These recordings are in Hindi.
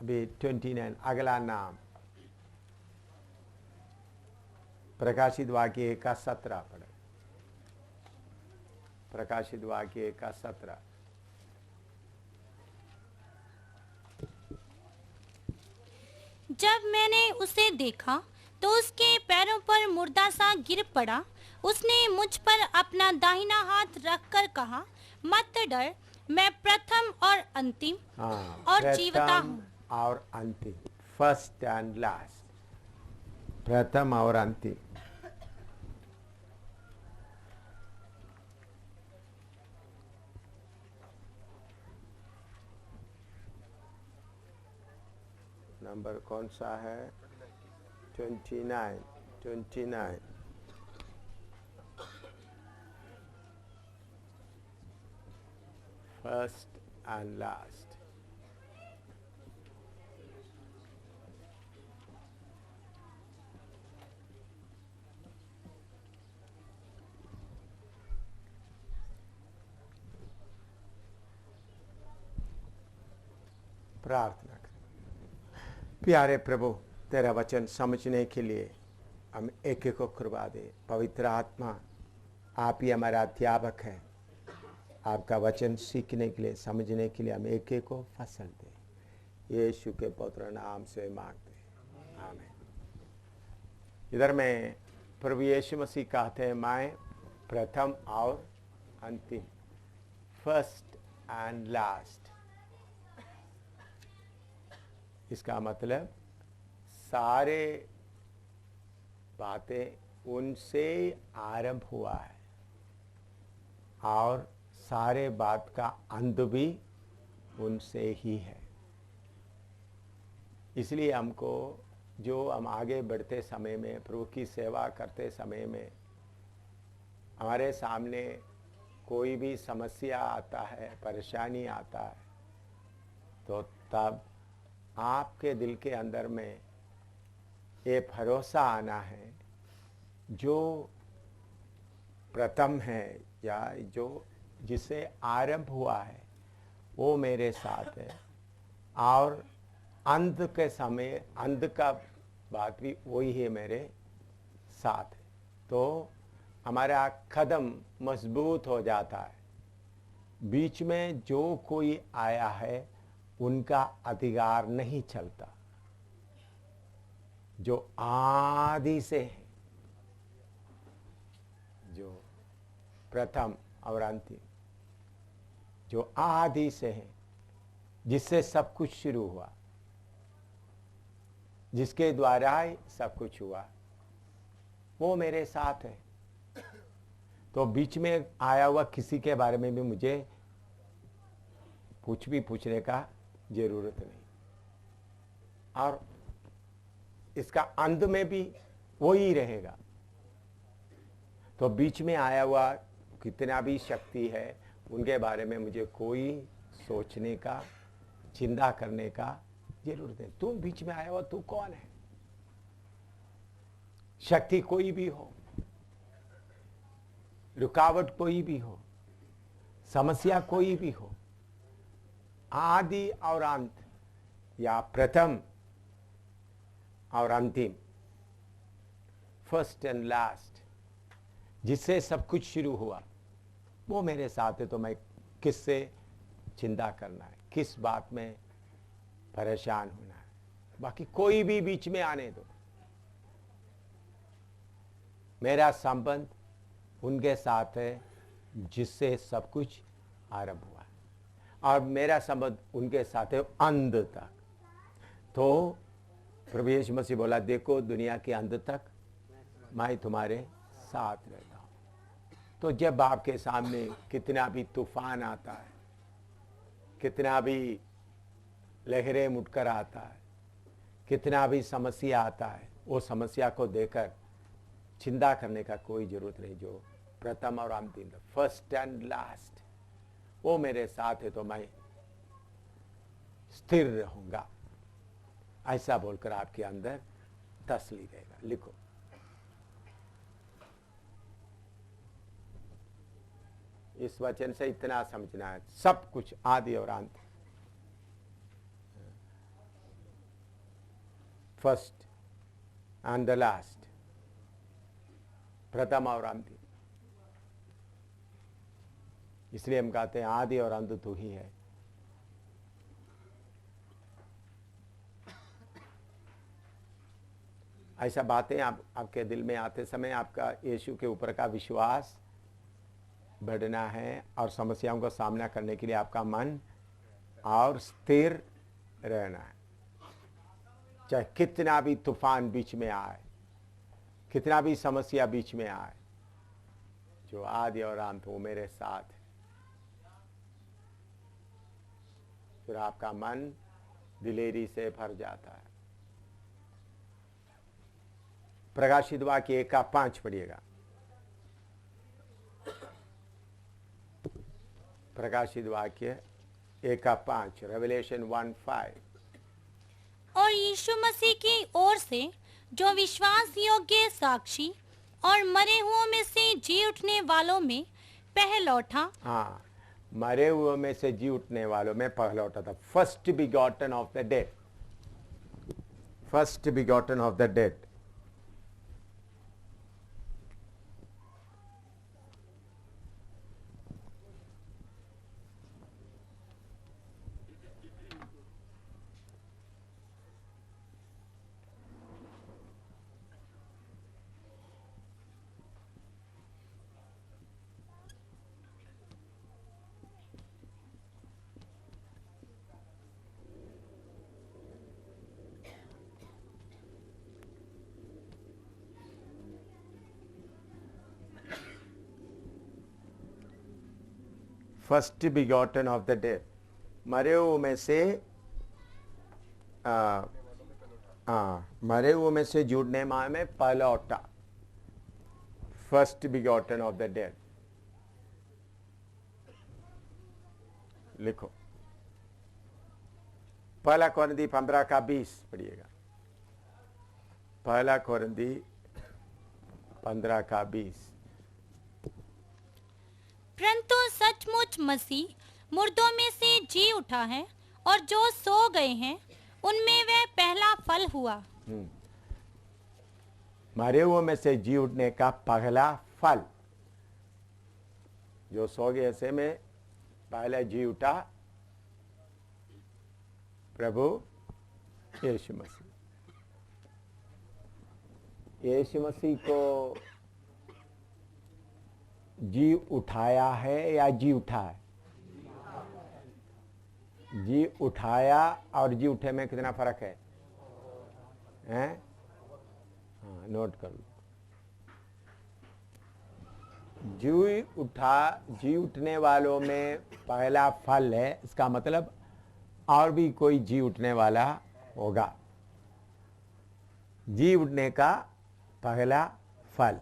अभी 29 अगला नाम प्रकाशित वाक्य 1 का 17 पढ़े। प्रकाशित वाक्य 1 का 17। जब मैंने उसे देखा तो उसके पैरों पर मुर्दा सा गिर पड़ा। उसने मुझ पर अपना दाहिना हाथ रखकर कहा, मत डर, मैं प्रथम और अंतिम और जीवता प्रथम हूँ। और अंतिम, फर्स्ट एंड लास्ट, प्रथम और अंतिम। नंबर कौन सा है? 29, 29। First and last. प्रार्थना करें। प्यारे प्रभु, तेरा वचन समझने के लिए हम एक एक को कृपा दे। पवित्र आत्मा, आप ही हमारा अध्यापक है। आपका वचन सीखने के लिए, समझने के लिए हम एक एक को फसल दे। यीशु के पवित्र नाम से मांगते हैं, आमीन। इधर में प्रभु यीशु मसीह कहते हैं, मैं प्रथम और अंतिम, फर्स्ट एंड लास्ट। इसका मतलब सारे बातें उनसे आरंभ हुआ है और सारे बात का अंत भी उनसे ही है। इसलिए हमको, जो हम आगे बढ़ते समय में, प्रभु की सेवा करते समय में हमारे सामने कोई भी समस्या आता है, परेशानी आता है, तो तब आपके दिल के अंदर में ये भरोसा आना है, जो प्रथम है या जो जिसे आरंभ हुआ है वो मेरे साथ है, और अंत के समय, अंत का बात भी वही है मेरे साथ है। तो हमारा कदम मजबूत हो जाता है। बीच में जो कोई आया है उनका अधिकार नहीं चलता। जो आदि से है, जो प्रथम और अंतिम, जो आदि से है, जिससे सब कुछ शुरू हुआ, जिसके द्वारा ही सब कुछ हुआ, वो मेरे साथ है। तो बीच में आया हुआ किसी के बारे में भी मुझे कुछ भी पूछने का जरूरत नहीं, और इसका अंत में भी वो ही रहेगा। तो बीच में आया हुआ कितना भी शक्ति है, उनके बारे में मुझे कोई सोचने का, चिंता करने का जरूरत नहीं। तुम बीच में आया हुआ, तू कौन है? शक्ति कोई भी हो, रुकावट कोई भी हो, समस्या कोई भी हो, आदि और अंत या प्रथम और अंतिम, फर्स्ट एंड लास्ट, जिससे सब कुछ शुरू हुआ, वो मेरे साथ है। तो मैं किससे चिंता करना है, किस बात में परेशान होना है? बाकी कोई भी बीच में आने दो, मेरा संबंध उनके साथ है जिससे सब कुछ आरंभ हुआ है, और मेरा संबंध उनके साथ है अंत तक। तो प्रभु यीशु मसीह बोला, देखो दुनिया के अंत तक मैं तुम्हारे साथ रहता हूं। तो जब आपके सामने कितना भी तूफान आता है, कितना भी लहरें मुड़कर आता है, कितना भी समस्या आता है, वो समस्या को देखकर चिंता करने का कोई जरूरत नहीं। जो प्रथम और अंतिम, फर्स्ट एंड लास्ट, वो मेरे साथ है, तो मैं स्थिर रहूंगा। ऐसा बोलकर आपके अंदर तसल्ली रहेगा। लिखो, इस वचन से इतना समझना है, सब कुछ आदि और अंत। फर्स्ट एंड द लास्ट, प्रथम और अंतिम। इसलिए हम कहते हैं आदि और अंत तू ही है। ऐसा बातें आपके दिल में आते समय आपका यीशु के ऊपर का विश्वास बढ़ना है और समस्याओं का सामना करने के लिए आपका मन और स्थिर रहना है। चाहे कितना भी तूफान बीच में आए, कितना भी समस्या बीच में आए, जो आदि और अंत वो मेरे साथ है। फिर आपका मन दिलेरी से भर जाता है। प्रकाशित वाक्य 1:5 पढ़िएगा। प्रकाशित वाक्य 1:5, रेवलेशन 1:5। और यीशु मसीह की ओर से जो विश्वास योग्य साक्षी और मरे हुओं में से जी उठने वालों में पहलौठा। हाँ, मरे हुए में से जी उठने वालों में पहलौठा था। First begotten of the dead, first begotten of the dead. First begotten of the dead, मरे हुए में से मरे हुए में से जुड़ने माह में पहलौठा। First begotten of the dead लिखो। पहला कोरिन्थी 15:20 पढ़िएगा। पहला कोरिन्थी 15:20। परंतु सचमुच मसीह मुर्दों में से जी उठा है, और जो सो गए हैं उनमें वह पहला फल हुआ। मरे हुए में से जी उठने का पहला फल। जो सो गए ऐसे में पहले जी उठा प्रभु यीशु मसीह। यीशु मसीह को जी उठाया है या जी उठा है? जी उठाया और जी उठे में कितना फर्क है? हैं? हाँ, नोट कर लो। जी उठने वालों में पहला फल है, इसका मतलब और भी कोई जी उठने वाला होगा। जी उठने का पहला फल।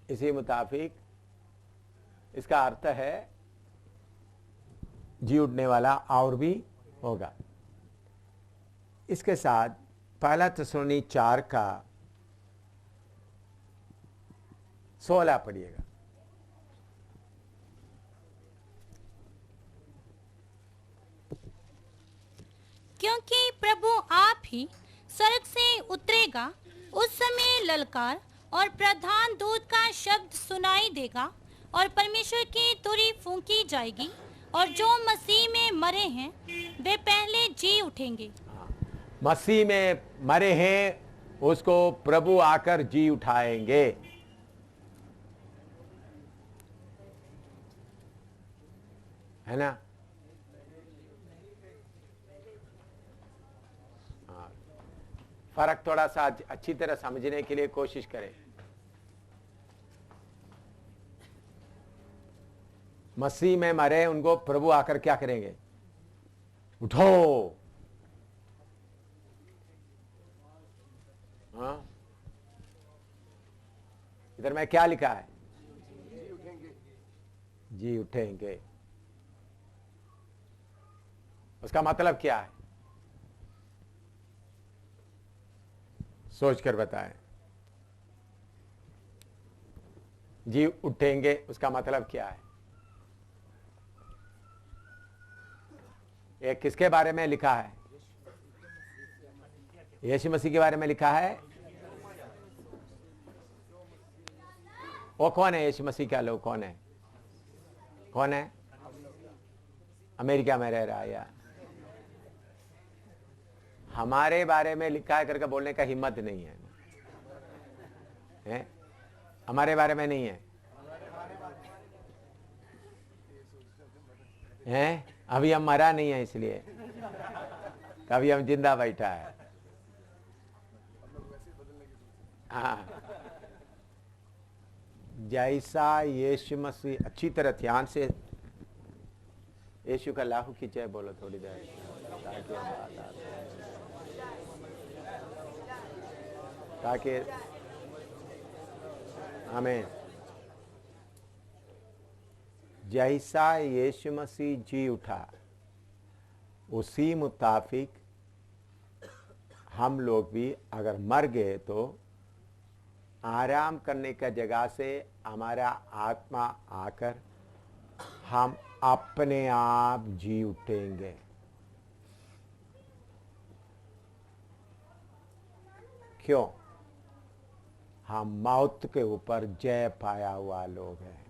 इसी मुताबिक इसका अर्थ है जी उठने वाला और भी होगा। इसके साथ पहला थिस्सलुनी 4:16 पढ़िएगा। क्योंकि प्रभु आप ही स्वर्ग से उतरेगा, उस समय ललकार और प्रधान दूत का शब्द सुनाई देगा, और परमेश्वर की तुरही फूंकी जाएगी, और जो मसीह में मरे हैं वे पहले जी उठेंगे। मसीह में मरे हैं उसको प्रभु आकर जी उठाएंगे। है ना? फर्क थोड़ा सा अच्छी तरह समझने के लिए कोशिश करें। मसीह में मरे उनको प्रभु आकर क्या करेंगे? उठो। हाँ, इधर में क्या लिखा है? जी उठेंगे। उसका मतलब क्या है? सोच कर बताएं। जी उठेंगे उसका मतलब क्या है? ये किसके बारे में लिखा है? यीशु मसीह के बारे में लिखा है। वो कौन है? यीशु मसीह का लोग कौन है? कौन है? अमेरिका में रह रहा है या हमारे बारे में लिखा है करके बोलने का हिम्मत नहीं है, हैं? हमारे बारे में नहीं है, हैं? अभी हम मरा नहीं है इसलिए, कभी हम जिंदा बैठा है। हाँ, जैसा यीशु मसीह, अच्छी तरह ध्यान से यीशु का लाहू की जय बोलो थोड़ी देर ताकि हमें जैसा यीशु मसीह जी उठा उसी मुताबिक हम लोग भी अगर मर गए तो आराम करने का जगह से हमारा आत्मा आकर हम अपने आप जी उठेंगे। क्यों? हम मौत के ऊपर जय पाया हुआ लोग हैं।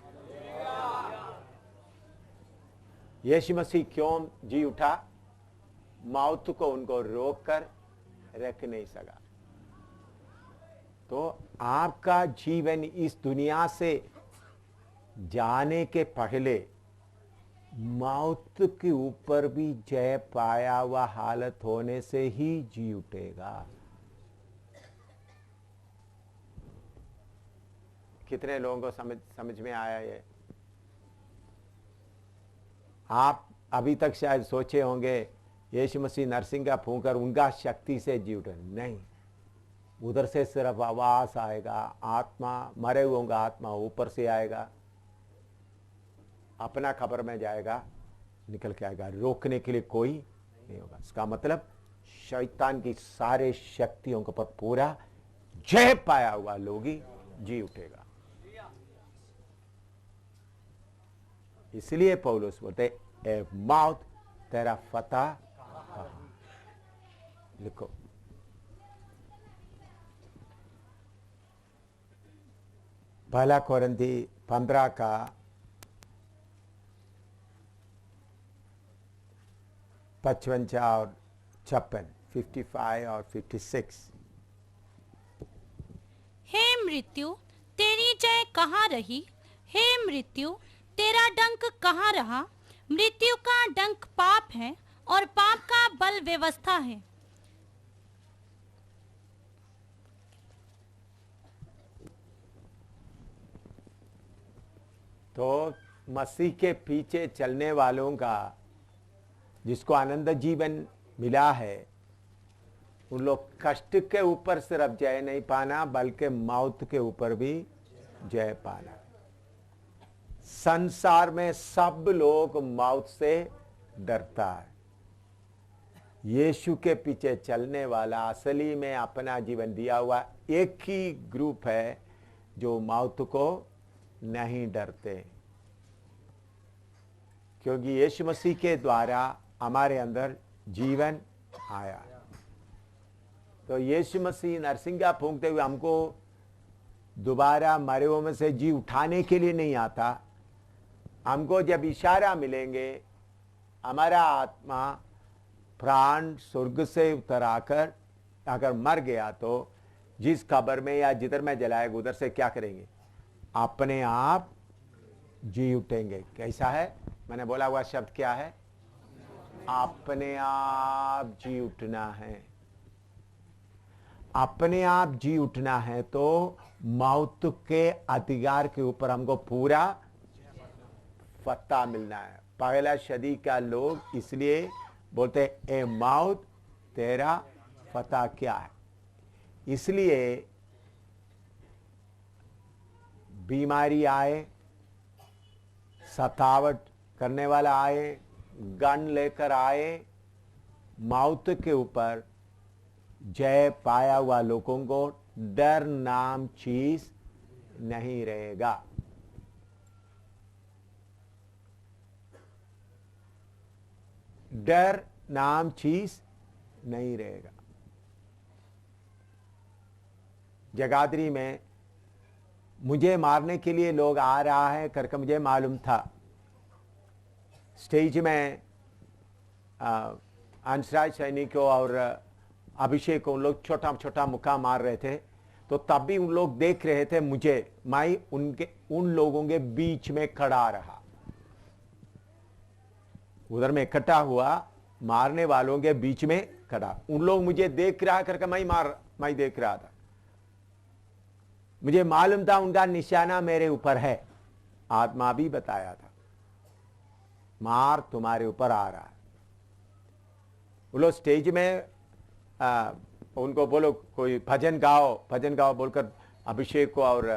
यीशु मसीह क्यों जी उठा? मौत को उनको रोक कर रख नहीं सका। तो आपका जीवन इस दुनिया से जाने के पहले मौत के ऊपर भी जय पाया हुआ हालत होने से ही जी उठेगा। कितने लोगों को समझ में आया ये? आप अभी तक शायद सोचे होंगे यीशु मसीह नरसिंह का फूंकर उनका शक्ति से जी उठे। नहीं, उधर से सिर्फ आवाज आएगा, आत्मा, मरे हुओं का आत्मा ऊपर से आएगा, अपना खबर में जाएगा, निकल के आएगा। रोकने के लिए कोई नहीं होगा। इसका मतलब शैतान की सारे शक्तियों के ऊपर पूरा जय पाया हुआ लोग ही जी उठेगा। इसलिए पौलुस बोलते ए मौत तेरा फतह कहां? लिखो, पहला कोरिन्थी 15 का 55 और 56, 55 और 56। हे मृत्यु तेरी जय कहाँ रही? हे मृत्यु तेरा डंक कहाँ रहा? मृत्यु का डंक पाप है और पाप का बल व्यवस्था है। तो मसीह के पीछे चलने वालों का, जिसको आनंद जीवन मिला है, उन लोग कष्ट के ऊपर सिर्फ जय नहीं पाना बल्कि मौत के ऊपर भी जय पाना। संसार में सब लोग मौत से डरता है। यीशु के पीछे चलने वाला असली में अपना जीवन दिया हुआ एक ही ग्रुप है जो मौत को नहीं डरते, क्योंकि यीशु मसीह के द्वारा हमारे अंदर जीवन आया। तो यीशु मसीह नरसिंगा फूंकते हुए हमको दोबारा मरे हुओं में से जी उठाने के लिए नहीं आता। हमको जब इशारा मिलेंगे, हमारा आत्मा प्राण स्वर्ग से उतर आकर अगर मर गया तो जिस कब्र में या जिधर में जलाएगा उधर से क्या करेंगे? अपने आप जी उठेंगे। कैसा है? मैंने बोला हुआ शब्द क्या है? अपने आप जी उठना है। अपने आप जी उठना है तो मौत के अधिकार के ऊपर हमको पूरा फतह मिलना है। पहला सदी का लोग इसलिए बोलते ए मौत तेरा फतह क्या है? इसलिए बीमारी आए, सतावट करने वाला आए, गन लेकर आए, मौत के ऊपर जय पाया हुआ लोगों को डर नाम चीज नहीं रहेगा। डर नाम चीज नहीं रहेगा। जगाधरी में मुझे मारने के लिए लोग आ रहा है करके मुझे मालूम था। स्टेज में अंशराज सैनिकों और अभिषेक को उन लोग छोटा छोटा मुक्का मार रहे थे, तो तब भी उन लोग देख रहे थे मुझे। मैं उन लोगों के बीच में खड़ा रहा, उधर में इकट्ठा हुआ, मारने वालों के बीच में खड़ा। उन लोग मुझे देख रहा करके मैं देख रहा था। मुझे मालूम था उनका निशाना मेरे ऊपर है। आत्मा भी बताया था मार तुम्हारे ऊपर आ रहा है। वो लोग स्टेज में उनको बोलो कोई भजन गाओ बोलकर अभिषेक को और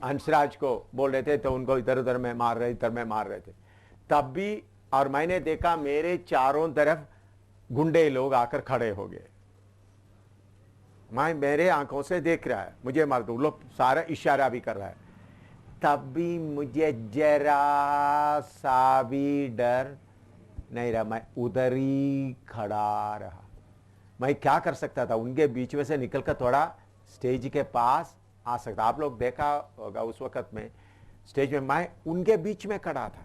अंशराज को बोल रहे थे, तो उनको इधर उधर में मार रहे थे। तब भी और मैंने देखा मेरे चारों तरफ गुंडे लोग आकर खड़े हो गए। मैं मेरे आंखों से देख रहा है मुझे मार दो, लोग सारा इशारा भी कर रहा है। तब भी मुझे जरा सा भी डर नहीं रहा, मैं उधर ही खड़ा रहा। मैं क्या कर सकता था? उनके बीच में से निकलकर थोड़ा स्टेज के पास आ सकता। आप लोग देखा होगा उस वक्त में स्टेज में मैं उनके बीच में खड़ा था,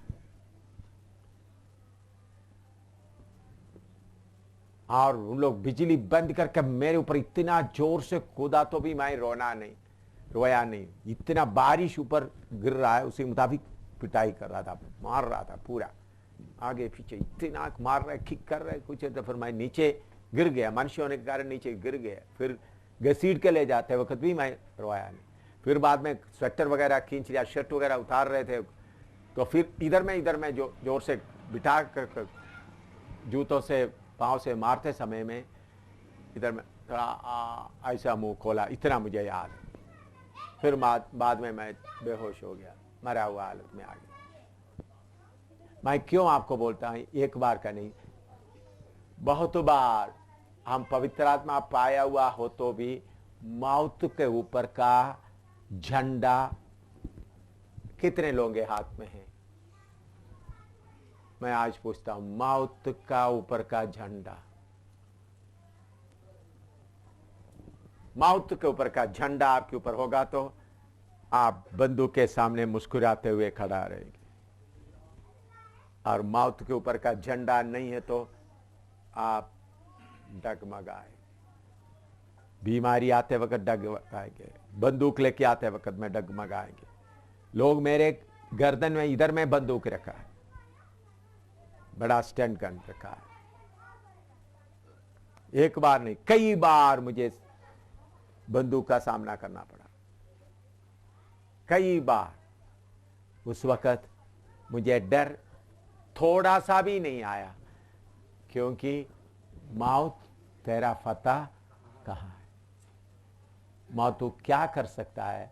और उन लोग बिजली बंद करके मेरे ऊपर इतना जोर से कूदा तो भी मैं रोया नहीं। इतना बारिश ऊपर गिर रहा है, उसी मुताबिक पिटाई कर रहा था, मार रहा था पूरा आगे पीछे, इतना मार रहे, किक कर रहे कुछ। तो फिर मैं नीचे गिर गया, मनुष्य होने के कारण नीचे गिर गया। फिर घसीट के ले जाते वक्त भी मैं रोया नहीं। फिर बाद में स्वेटर वगैरह खींच लिया, शर्ट वगैरह उतार रहे थे, तो फिर इधर में जो जोर से बिठा कर जूतों से पाँव से मारते समय में इधर में थोड़ा ऐसा मुंह खोला, इतना मुझे याद है। फिर बाद में मैं बेहोश हो गया, मरा हुआ हालत में आ गया। मैं क्यों आपको बोलता हूं, एक बार का नहीं, बहुत बार हम पवित्र आत्मा पाया हुआ हो तो भी मौत के ऊपर का झंडा कितने लोगों के हाथ में है? मैं आज पूछता हूं, मौत का ऊपर का झंडा, मौत के ऊपर का झंडा आपके ऊपर होगा तो आप बंदूक के सामने मुस्कुराते हुए खड़ा रहेंगे, और मौत के ऊपर का झंडा नहीं है तो आप डगमगाए। बीमारी आते वक्त डगमगाएंगे, बंदूक लेके आते वक्त में डगमगाएंगे। लोग मेरे गर्दन में इधर में बंदूक रखा है, बड़ा स्टैंड गन रखा है। एक बार नहीं, कई बार मुझे बंदूक का सामना करना पड़ा, कई बार। उस वक्त मुझे डर थोड़ा सा भी नहीं आया, क्योंकि मौत तेरा फतह कहां है? मौत तू क्या कर सकता है?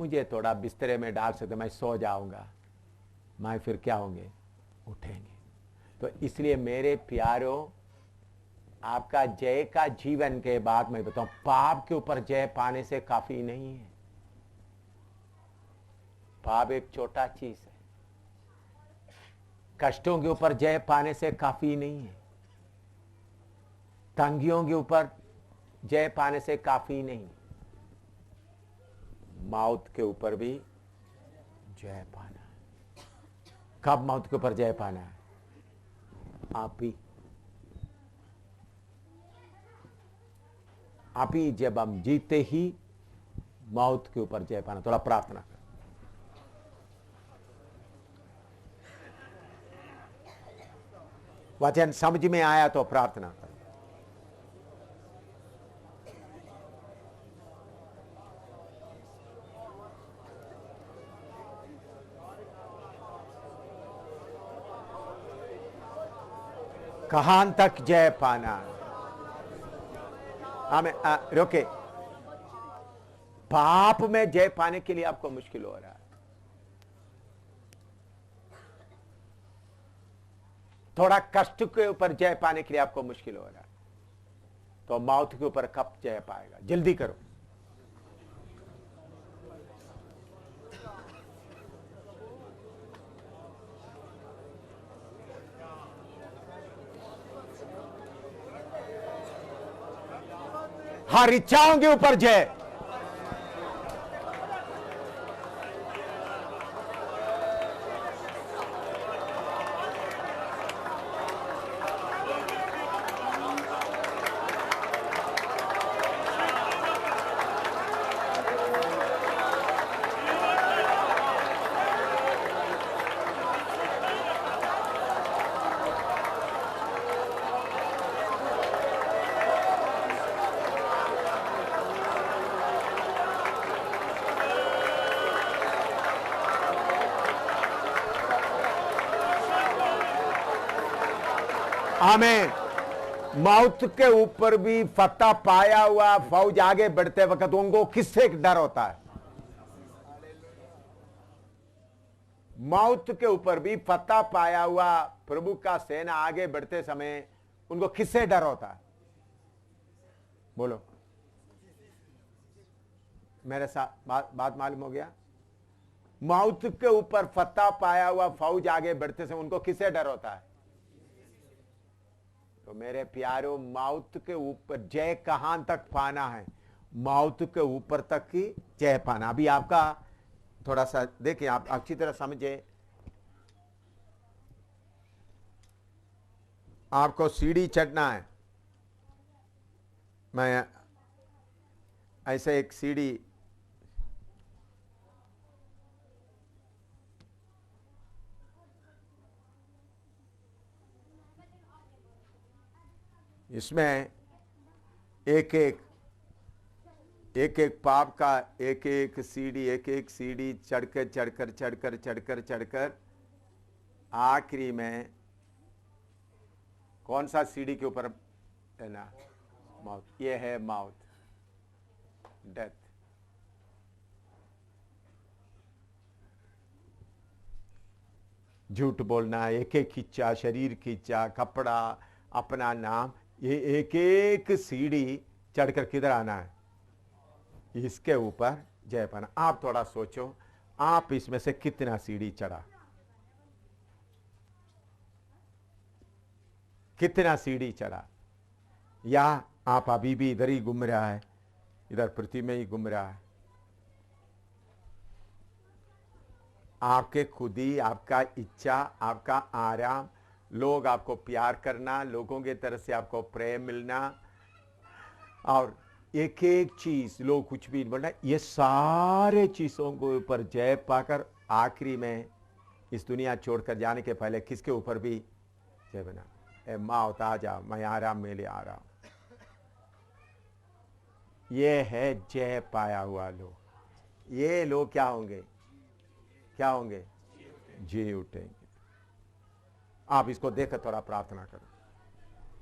मुझे थोड़ा बिस्तरे में डाल सकते, मैं सो जाऊंगा, मैं फिर क्या होंगे? उठेंगे। तो इसलिए मेरे प्यारों, आपका जय का जीवन के बाद मैं बताऊं, पाप के ऊपर जय पाने से काफी नहीं है। पाप एक छोटा चीज है, कष्टों के ऊपर जय पाने से काफी नहीं है, तंगियों के ऊपर जय पाने से काफी नहीं, मौत के ऊपर भी जय पाना है। कब मौत के ऊपर जय पाना है? आप ही जब हम जीते ही मौत के ऊपर जय पाना। थोड़ा प्रार्थना कर। वचन समझ में आया तो प्रार्थना कर। कहां तक जय पाना? हमें रोके, पाप में जय पाने के लिए आपको मुश्किल हो रहा है, थोड़ा कष्ट के ऊपर जय पाने के लिए आपको मुश्किल हो रहा है, तो मौत के ऊपर कब जय पाएगा? जल्दी करो। हर इच्छाओं के ऊपर जय। आमीन। मौत के ऊपर भी फतह पाया हुआ फौज आगे बढ़ते वक्त उनको किससे डर होता है? मौत के ऊपर भी फतह पाया हुआ प्रभु का सेना आगे बढ़ते समय उनको किससे डर होता है? बोलो, मेरे साथ बात मालूम हो गया? मौत के ऊपर फतह पाया हुआ फौज आगे बढ़ते समय उनको किससे डर होता है? तो मेरे प्यारों, मौत के ऊपर जय कहां तक पाना है? मौत के ऊपर तक ही जय पाना। अभी आपका थोड़ा सा देखिए, आप अच्छी तरह समझे। आपको सीढ़ी चढ़ना है। मैं ऐसे एक सीढ़ी इसमें एक एक पाप का एक एक सीढ़ी चढ़कर आखिरी में कौन सा सीढ़ी के ऊपर है ना? मौत। ये है मौत, डेथ। झूठ बोलना, एक एक इच्छा, शरीर की इच्छा, कपड़ा, अपना नाम, ये एक एक सीढ़ी चढ़कर किधर आना है? इसके ऊपर जय पाना। आप थोड़ा सोचो, आप इसमें से कितना सीढ़ी चढ़ा? कितना सीढ़ी चढ़ा? या आप अभी भी इधर ही घूम रहा है, इधर पृथ्वी में ही घूम रहा है? आपके खुद ही आपका इच्छा, आपका आराम, लोग आपको प्यार करना, लोगों की तरफ से आपको प्रेम मिलना, और एक एक चीज, लोग कुछ भी बोलना, ये सारे चीजों के ऊपर जय पाकर आखिरी में इस दुनिया छोड़कर जाने के पहले किसके ऊपर भी जय बना? ए मौत आ जा, मैं आराम में ले आ रहा हूं। ये है जय पाया हुआ लोग। ये लोग क्या होंगे? क्या होंगे? जी उठेंगे। आप इसको देखकर थोड़ा प्रार्थना करो।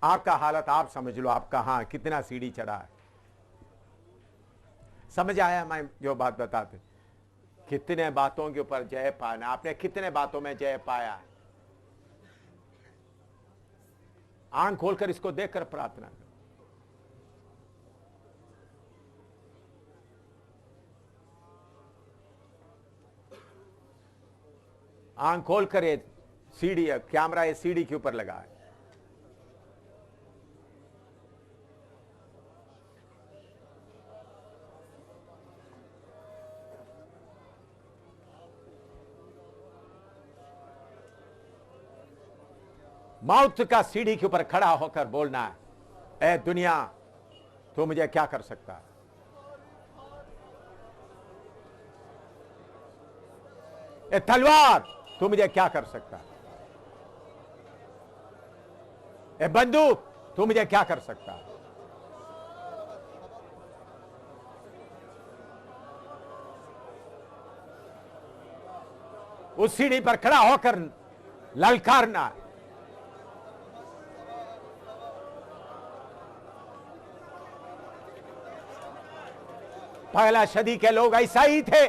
आपका हालत आप समझ लो, आप कहां, कितना सीढ़ी चढ़ा है। समझ आया मैं जो बात बताते? कितने बातों के ऊपर जय पाना, आपने कितने बातों में जय पाया है? आंख खोलकर इसको देखकर प्रार्थना करो। आंख खोलकर ये सीढ़ी, कैमरा ये सीढ़ी के ऊपर लगा है। मौत का सीढ़ी के ऊपर खड़ा होकर बोलना है, ए दुनिया, तू मुझे क्या कर सकता है? ए तलवार, तू मुझे क्या कर सकता है? ए बंदूक, तू मुझे क्या कर सकता है? उस सीढ़ी पर खड़ा होकर ललकारना है। पहला सदी के लोग ऐसा ही थे।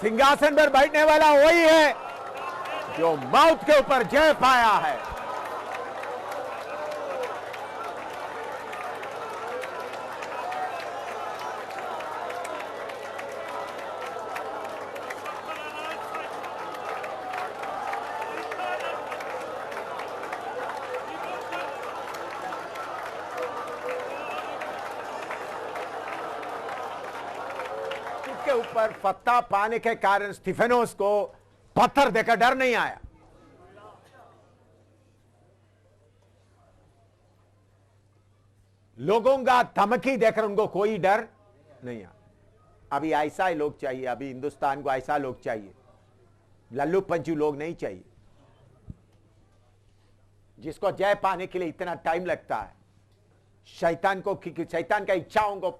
सिंहासन पर बैठने वाला वही है जो मौत के ऊपर जय पाया है। के ऊपर पत्ता पाने के कारण स्टीफेनोस को पत्थर देकर डर नहीं आया। लोगों का धमकी देकर उनको कोई डर नहीं आया। अभी ऐसा ही लोग चाहिए, अभी हिंदुस्तान को ऐसा लोग चाहिए, लल्लू पंचू लोग नहीं चाहिए जिसको जय पाने के लिए इतना टाइम लगता है। शैतान का इच्छाओं को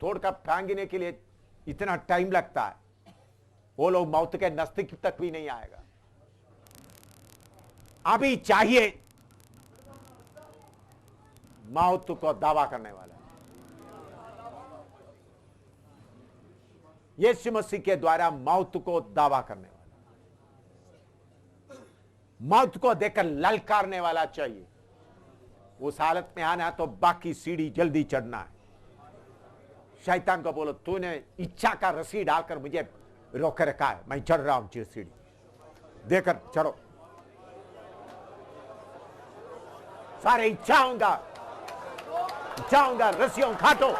तोड़कर फेंकने के लिए इतना टाइम लगता है, वो लोग मौत के नजदीक तक भी नहीं आएगा। अभी चाहिए मौत को दावा करने वाला। यीशु मसीह के द्वारा मौत को दावा करने वाला, मौत को देखकर ललकारने वाला चाहिए। उस हालत में आना तो बाकी सीढ़ी जल्दी चढ़ना है। शैतान को बोलो तूने इच्छा का रस्सी डालकर मुझे रोक रखा है, मैं चढ़ रहा हूं सीढ़ी, देकर चढ़ो। सारे इच्छाओं का रस्सियों काटो।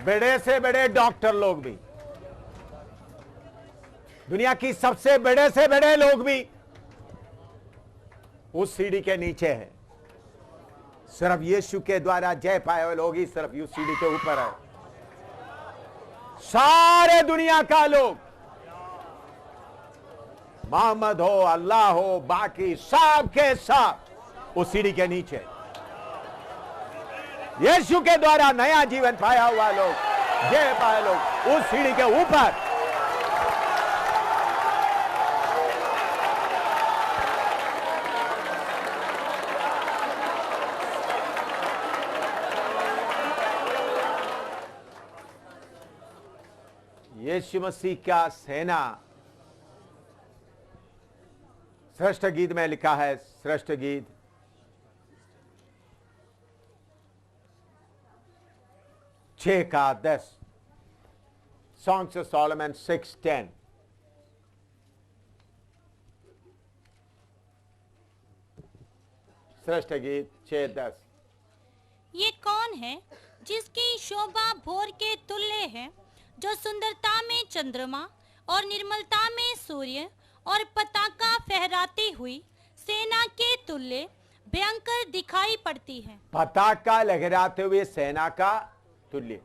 बड़े से बड़े डॉक्टर लोग भी, दुनिया की सबसे बड़े से बड़े लोग भी उस सीढ़ी के नीचे है। सिर्फ यीशु के द्वारा जय पाए हुए लोग ही सिर्फ उस सीढ़ी के ऊपर है। सारे दुनिया का लोग, मोहम्मद हो, अल्लाह हो, बाकी सब के सब उस सीढ़ी के नीचे। यीशु के द्वारा नया जीवन पाया हुआ लोग, जय पाए लोग उस सीढ़ी के ऊपर। यीशु मसीह का सेना, श्रेष्ठ गीत में लिखा है, श्रेष्ठ गीत 6:10, Songs of Solomon 6:10। श्रेष्ठ गीत 6:10। ये कौन है जिसकी शोभा भोर के तुल्य है, जो सुंदरता में चंद्रमा और निर्मलता में सूर्य और पताका फहराती हुई सेना के तुल्य भयंकर दिखाई पड़ती है। पताका लहराते हुए सेना का तुल्य।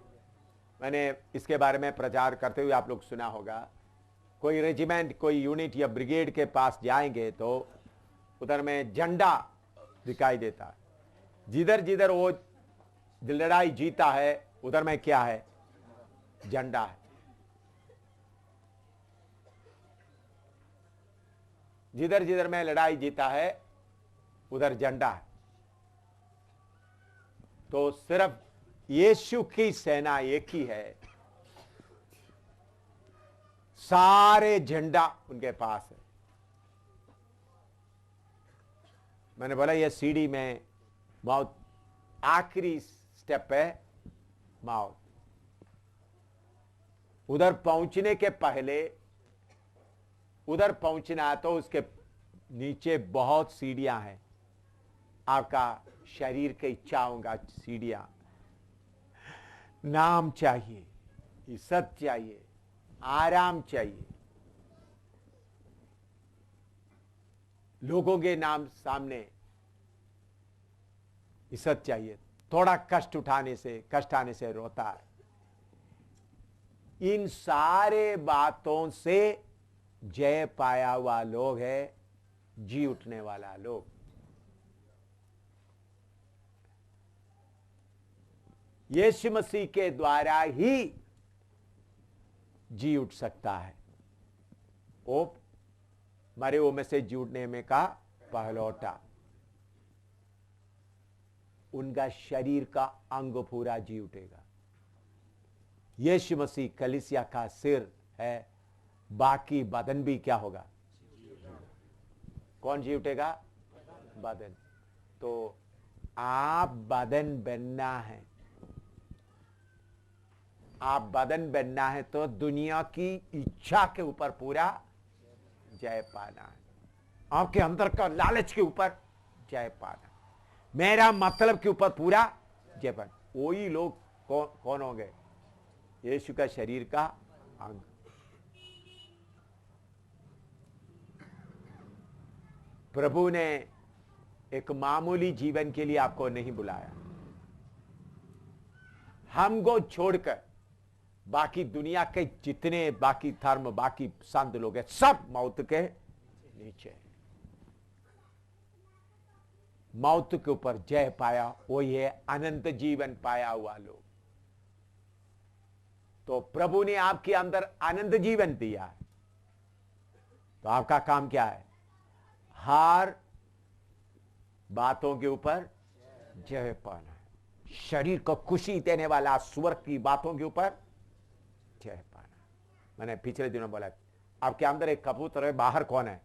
मैंने इसके बारे में प्रचार करते हुए आप लोग सुना होगा। कोई रेजिमेंट, कोई यूनिट या ब्रिगेड के पास जाएंगे तो उधर में झंडा दिखाई देता है। जिधर जिधर वो लड़ाई जीता है उधर में क्या है? झंडा है। जिधर जिधर में लड़ाई जीता है उधर झंडा है। तो सिर्फ यीशु की सेना एक ही है, सारे झंडा उनके पास है। मैंने बोला ये सीढ़ी में मौत आखिरी स्टेप है, मौत। उधर पहुंचने के पहले, उधर पहुंचना तो उसके नीचे बहुत सीढ़ियां हैं। आपका शरीर के इच्छाओं का सीढ़ियां। नाम चाहिए, इज्जत चाहिए, आराम चाहिए, लोगों के नाम सामने इज्जत चाहिए। थोड़ा कष्ट आने से रोता है। इन सारे बातों से जय पाया हुआ लोग है, जी उठने वाला लोग। यीशु मसीह के द्वारा ही जी उठ सकता है। वो मरे हुए में से जी उठने में का पहलौटा। उनका शरीर का अंग पूरा जी उठेगा। यीशु मसीह कलीसिया का सिर है, बाकी बदन भी क्या होगा? कौन जी उठेगा? बदन। तो आप बदन बनना है, आप बदन बनना है तो दुनिया की इच्छा के ऊपर पूरा जय पाना है, आपके अंदर का लालच के ऊपर जय पाना, मेरा मतलब के ऊपर पूरा जय पाना। वही लोग कौन होंगे? यीशु का शरीर का अंग। प्रभु ने एक मामूली जीवन के लिए आपको नहीं बुलाया। हमको छोड़कर बाकी दुनिया के जितने बाकी धर्म, बाकी संत लोग हैं, सब मौत के नीचे। मौत के ऊपर जय पाया वो ये अनंत जीवन पाया हुआ लोग। तो प्रभु ने आपके अंदर अनंत जीवन दिया है, तो आपका काम क्या है? हर बातों के ऊपर जय पाना है। शरीर को खुशी देने वाला स्वर्ग की बातों के ऊपर जय पाना। मैंने पिछले दिनों बोला, आपके अंदर एक कबूतर है, बाहर कौन है?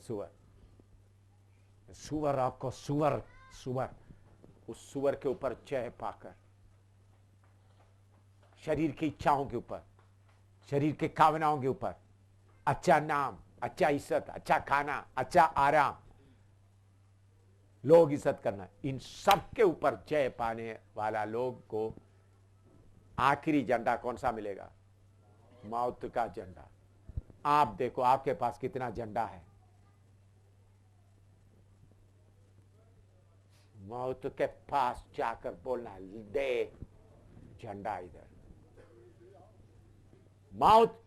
सुअर। सुअर आपको सुअर उस सुअर के ऊपर जय पाकर, शरीर की इच्छाओं के ऊपर, शरीर के कामनाओं के ऊपर, अच्छा नाम, अच्छा इज्जत, अच्छा खाना, अच्छा आराम, लोग इज्जत करना, इन सब के ऊपर जय पाने वाला लोग को आखिरी झंडा कौन सा मिलेगा? मौत का झंडा। आप देखो आपके पास कितना झंडा है। मौत के पास जाकर बोलना, दे झंडा इधर, मौत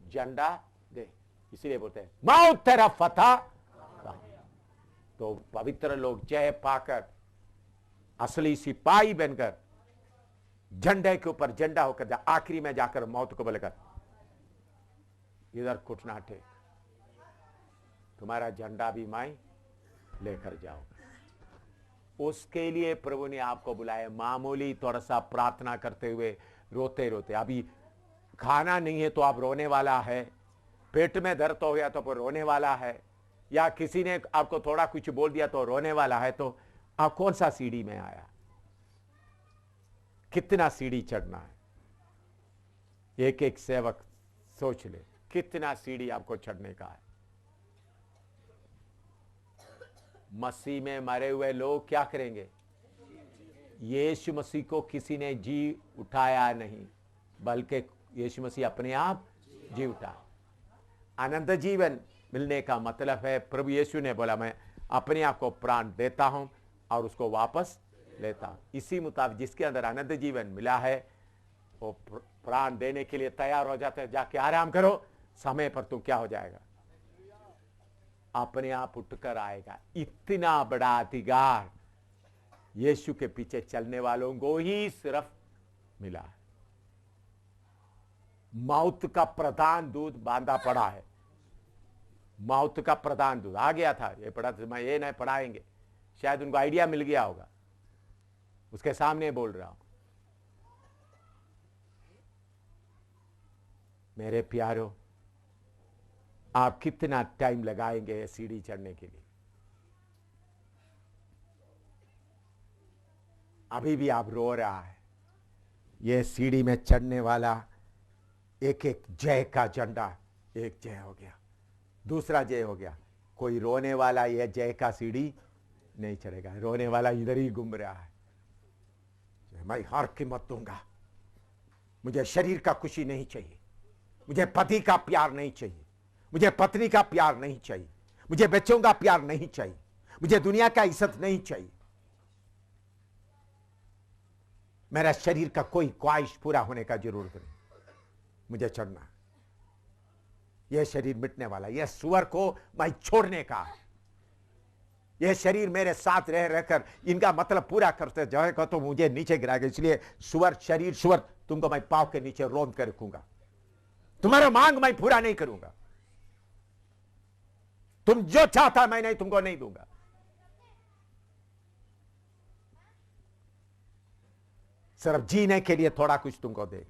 झंडा दे। इसीलिए बोलते हैं मौत तेरा फतह। तो पवित्र लोग जय पाकर असली सिपाही बनकर झंडे के ऊपर झंडा होकर आखिरी में जाकर मौत को बोलेगा, इधर घुटना टेक, तुम्हारा झंडा भी मैं लेकर जाऊंगा। उसके लिए प्रभु ने आपको बुलाया। मामूली थोड़ा सा प्रार्थना करते हुए रोते रोते, अभी खाना नहीं है तो आप रोने वाला है, पेट में दर्द हो गया तो फिर रोने वाला है, या किसी ने आपको थोड़ा कुछ बोल दिया तो रोने वाला है, तो आप कौन सा सीढ़ी में आया? कितना सीढ़ी चढ़ना है? एक एक सेवक सोच ले कितना सीढ़ी आपको चढ़ने का है। मसीह में मरे हुए लोग क्या करेंगे? यीशु मसीह को किसी ने जी उठाया नहीं, बल्कि यीशु मसीह अपने आप जी उठा। अनंत जीवन मिलने का मतलब है, प्रभु यीशु ने बोला मैं अपने आप को प्राण देता हूं और उसको वापस लेता हूं। इसी मुताबिक जिसके अंदर अनंत जीवन मिला है वो प्राण देने के लिए तैयार हो जाता है। जाके आराम करो, समय पर तू क्या हो जाएगा? अपने आप उठकर आएगा। इतना बड़ा अधिकार यीशु के पीछे चलने वालों को ही सिर्फ मिला है। मौत का प्रधान दूत बांधा पड़ा है। मौत का प्रधान दूत आ गया था, ये पढ़ा था, मैं ये नहीं पढ़ाएंगे, शायद उनको आइडिया मिल गया होगा, उसके सामने बोल रहा हूं। मेरे प्यारों, आप कितना टाइम लगाएंगे ये सीढ़ी चढ़ने के लिए? अभी भी आप रो रहा है। ये सीढ़ी में चढ़ने वाला एक एक जय का झंडा, एक जय हो गया, दूसरा जय हो गया। कोई रोने वाला ये जय का सीढ़ी नहीं चढ़ेगा, रोने वाला इधर ही घूम रहा है। मैं हर कीमत दूंगा, मुझे शरीर का खुशी नहीं चाहिए, मुझे पति का प्यार नहीं चाहिए, मुझे पत्नी का प्यार नहीं चाहिए, मुझे बच्चों का प्यार नहीं चाहिए, मुझे दुनिया का इज्जत नहीं चाहिए, मेरा शरीर का कोई ख्वाहिश पूरा होने का जरूरत नहीं, मुझे चढ़ना। यह शरीर मिटने वाला, यह सुअर को मैं छोड़ने का है। यह शरीर मेरे साथ रह रहकर इनका मतलब पूरा करते जाएगा तो मुझे नीचे गिराएगा। इसलिए सुअर शरीर, सुअर तुमको मैं पांव के नीचे रोंद कर रखूंगा, तुम्हारा मांग मैं पूरा नहीं करूंगा, तुम जो चाहता मैं नहीं तुमको नहीं दूंगा। सिर्फ जीने के लिए थोड़ा कुछ तुमको देंगे।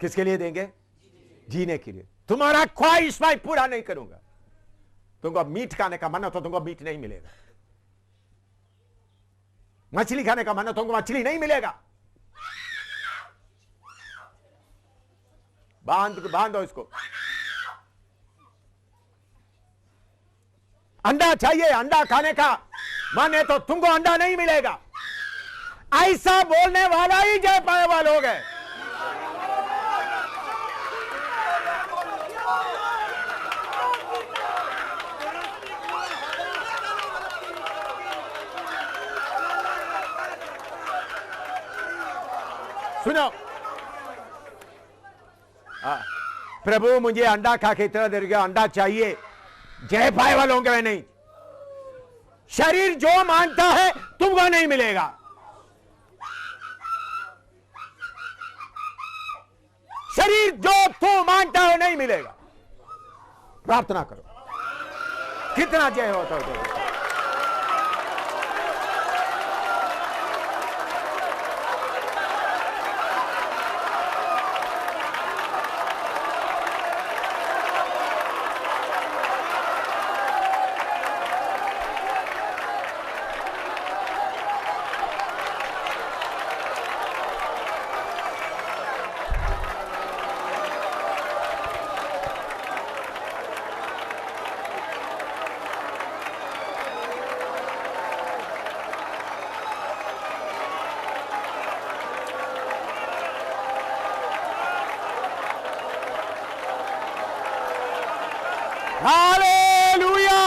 किसके लिए देंगे? जीने के लिए। तुम्हारा ख्वाहिश मैं पूरा नहीं करूंगा। तुमको मीट खाने का मन हो तो तुमको मीट नहीं मिलेगा, मछली खाने का मन हो तो तुमको मछली नहीं मिलेगा। बांधो इसको। अंडा चाहिए, अंडा खाने का मन है तो तुमको अंडा नहीं मिलेगा। ऐसा बोलने वाला ही जय पाने वाले लोग हैं। सुनो, प्रभु मुझे अंडा खा के इतना देर गया, अंडा चाहिए, जय पाए वाले होंगे वे नहीं। शरीर जो मानता है तुमको नहीं मिलेगा। शरीर जो तू मानता है नहीं मिलेगा। प्रार्थना करो, कितना जय होता है। हालेलुया।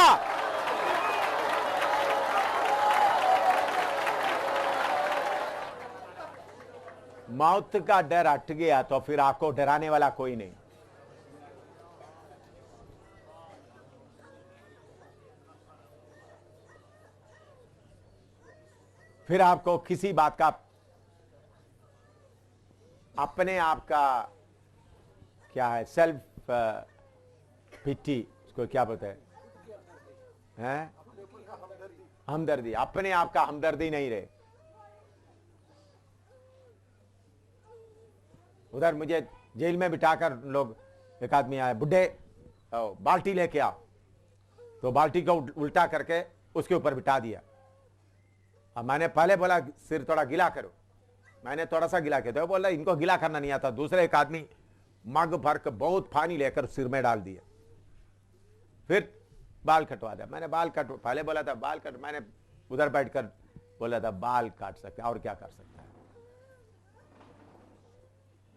मौत का डर हट गया तो फिर आपको डराने वाला कोई नहीं। फिर आपको किसी बात का, अपने आप का क्या है, सेल्फ पिटी, उसको क्या बोलते हैं, हमदर्दी, अपने आप का हमदर्दी नहीं रहे। उधर मुझे जेल में बिठाकर लोग, एक आदमी आया, बुड्ढे बाल्टी लेके आओ, तो बाल्टी को उल्टा करके उसके ऊपर बिठा दिया। अब मैंने पहले बोला सिर थोड़ा गिला करो, मैंने थोड़ा सा गिला किया, तो बोला इनको गिला करना नहीं आता। दूसरे एक आदमी मग भर के बहुत पानी लेकर सिर में डाल दिया, फिर बाल कटवा दिया। मैंने बाल कट, पहले बोला था बाल कट, मैंने उधर बैठकर बोला था बाल काट सकते और क्या कर सकता है।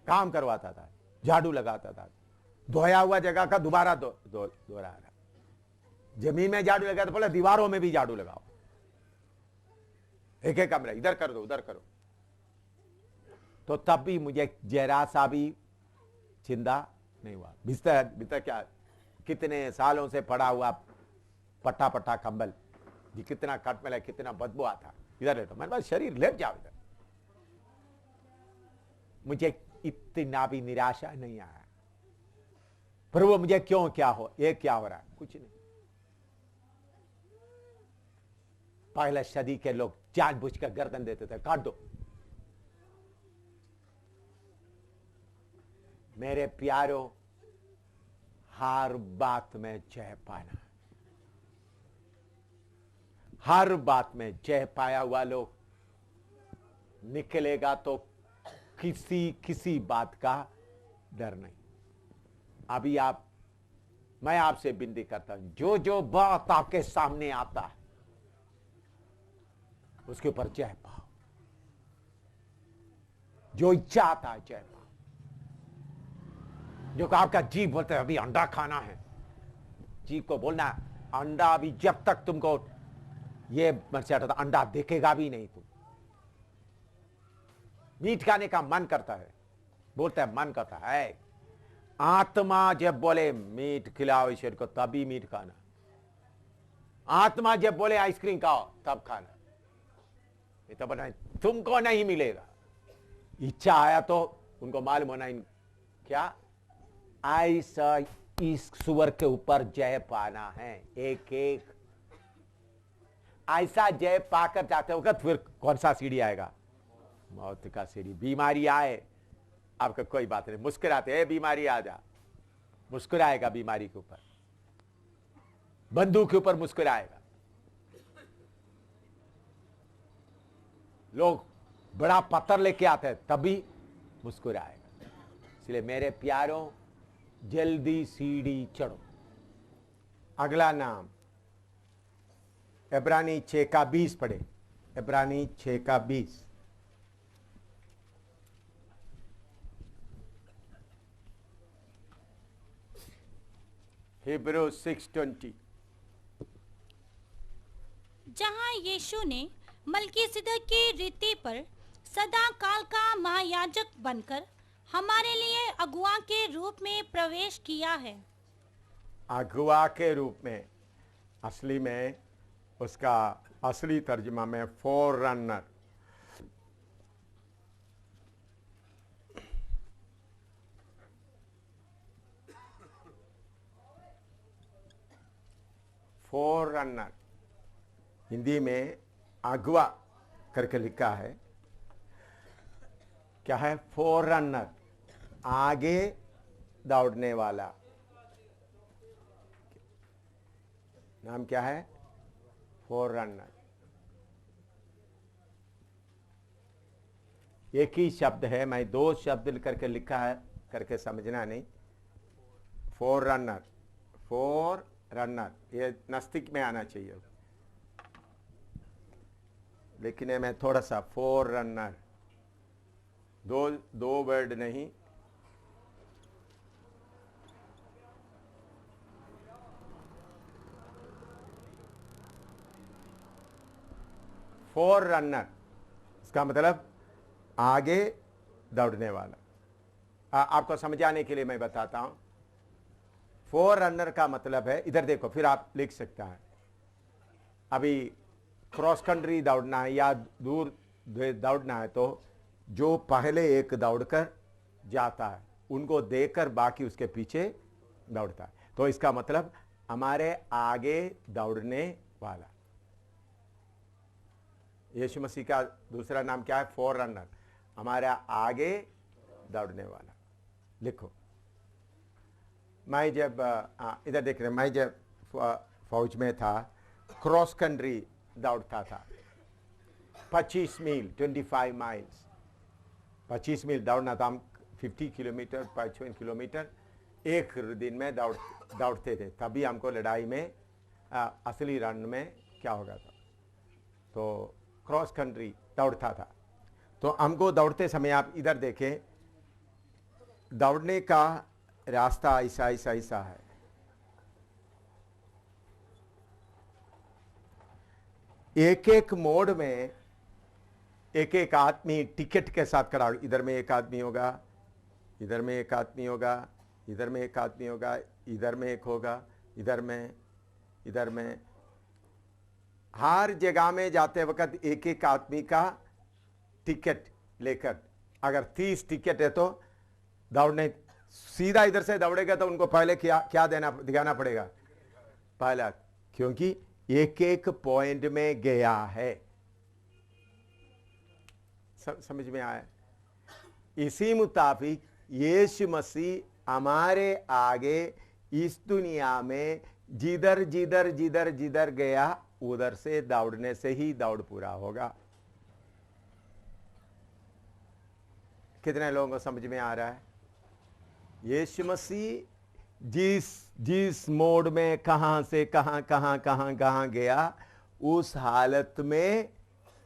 काम करवाता था, झाड़ू लगाता था, धोया हुआ जगह का दोबारा दोहरा रहा। जमीन में झाड़ू लगा तो बोला दीवारों में भी झाड़ू लगाओ, एक एक कमरा, इधर कर दो उधर करो। तो तब भी मुझे जरा सा भी चिंता नहीं हुआ। बिस्तर क्या, कितने सालों से पड़ा हुआ पट्टा पट्टा कंबल जी, कितना कट मिला, कितना बदबू आता, इधर लेटो। मैंने बोला शरीर लेट जाओ इधर। मुझे इतना भी निराशा नहीं आया, प्रभु मुझे क्यों, क्या हो, ये क्या हो रहा है, कुछ नहीं। पहले सदी के लोग जानबूझकर गर्दन देते थे, काट दो। मेरे प्यारों, हर बात में जय पाना, हर बात में जय पाया हुआ लोग निकलेगा तो किसी बात का डर नहीं। अभी मैं आपसे विनती करता हूं, जो जो बात आपके सामने आता है उसके ऊपर जय पाओ। जो इच्छा आता है जय पाओ। जो आपका जीव बोलते है अभी अंडा खाना है, जीव को बोलना अंडा, अभी जब तक तुमको ये मन से हटाता अंडा देखेगा भी नहीं। तुम मीट खाने का मन करता है, बोलता है मन करता है। आत्मा जब बोले मीट खिलाओ ईश्वर को तभी मीट खाना। आत्मा जब बोले आइसक्रीम खाओ तब खाना। ये तो बना तुमको नहीं मिलेगा। इच्छा आया तो उनको मालूम होना क्या ऐसा इस सुअर के ऊपर जय पाना है। एक एक ऐसा जय पाकर जाते वक्त फिर कौन सा सीढ़ी आएगा? मौत का सीढ़ी। बीमारी आए, आपका कोई बात नहीं, मुस्कुराते हैं, बीमारी आ जा, मुस्कुराएगा बीमारी के ऊपर, बंदूक के ऊपर मुस्कुराएगा। लोग बड़ा पत्थर लेके आते हैं तभी मुस्कुराएगा। इसलिए मेरे प्यारों, जल्दी सीढ़ी चढ़ो। अगला नाम इब्रानी 6:20 पढ़े। इब्रानी 6:20। हिब्रू 6:20। जहाँ यीशु ने मलकीसिदक की रीति पर सदा काल का महायाजक बनकर हमारे लिए अगुआ के रूप में प्रवेश किया है। अगुआ के रूप में, असली में उसका असली तर्जुमा में फोररनर। फोररनर हिंदी में अगुआ करके लिखा है। क्या है? फोररनर, आगे दौड़ने वाला। नाम क्या है? फोररनर। एक ही शब्द है, मैं दो शब्द करके लिखा है, करके समझना नहीं। फोररनर, फोररनर, ये नस्तिक में आना चाहिए, लेकिन ये मैं थोड़ा सा फोररनर, दो वर्ड नहीं, फोररनर, इसका मतलब आगे दौड़ने वाला। आपको समझाने के लिए मैं बताता हूं। फोररनर का मतलब है, इधर देखो, फिर आप लिख सकता है। अभी क्रॉस कंट्री दौड़ना है या दूर दौड़ना है, तो जो पहले एक दौड़कर जाता है उनको देखकर बाकी उसके पीछे दौड़ता है। तो इसका मतलब हमारे आगे दौड़ने वाला। यीशु मसीह का दूसरा नाम क्या है? फोररनर, हमारा आगे दौड़ने वाला। लिखो। मैं जब इधर देख रहे, मैं जब फौज में था, क्रॉस कंट्री दौड़ता था। 25 मील, 25 माइल्स, 25 मील दौड़ना था। हम 50 किलोमीटर, 55 किलोमीटर एक दिन में दौड़ते थे। तभी हमको लड़ाई में असली रण में क्या होगा था। तो क्रॉस कंट्री दौड़ता था। तो हमको दौड़ते समय आप इधर देखें, दौड़ने का रास्ता ऐसा है। एक एक मोड़ में एक एक आदमी टिकट के साथ खड़ा। इधर में एक आदमी होगा, इधर में एक आदमी होगा, इधर में एक आदमी होगा, इधर में एक होगा, इधर में हर जगह में जाते वक्त एक एक आदमी का टिकट लेकर। अगर 30 टिकट है तो दौड़ने सीधा इधर से दौड़ेगा तो उनको पहले क्या दिखाना पड़ेगा? पहला, क्योंकि एक एक पॉइंट में गया है। समझ में आया? इसी मुताबिक यीशु मसीह हमारे आगे इस दुनिया में जिधर गया उधर से दौड़ने से ही दौड़ पूरा होगा। कितने लोगों को समझ में आ रहा है? यीशु मसीह जिस मोड़ में कहां से कहां गया, उस हालत में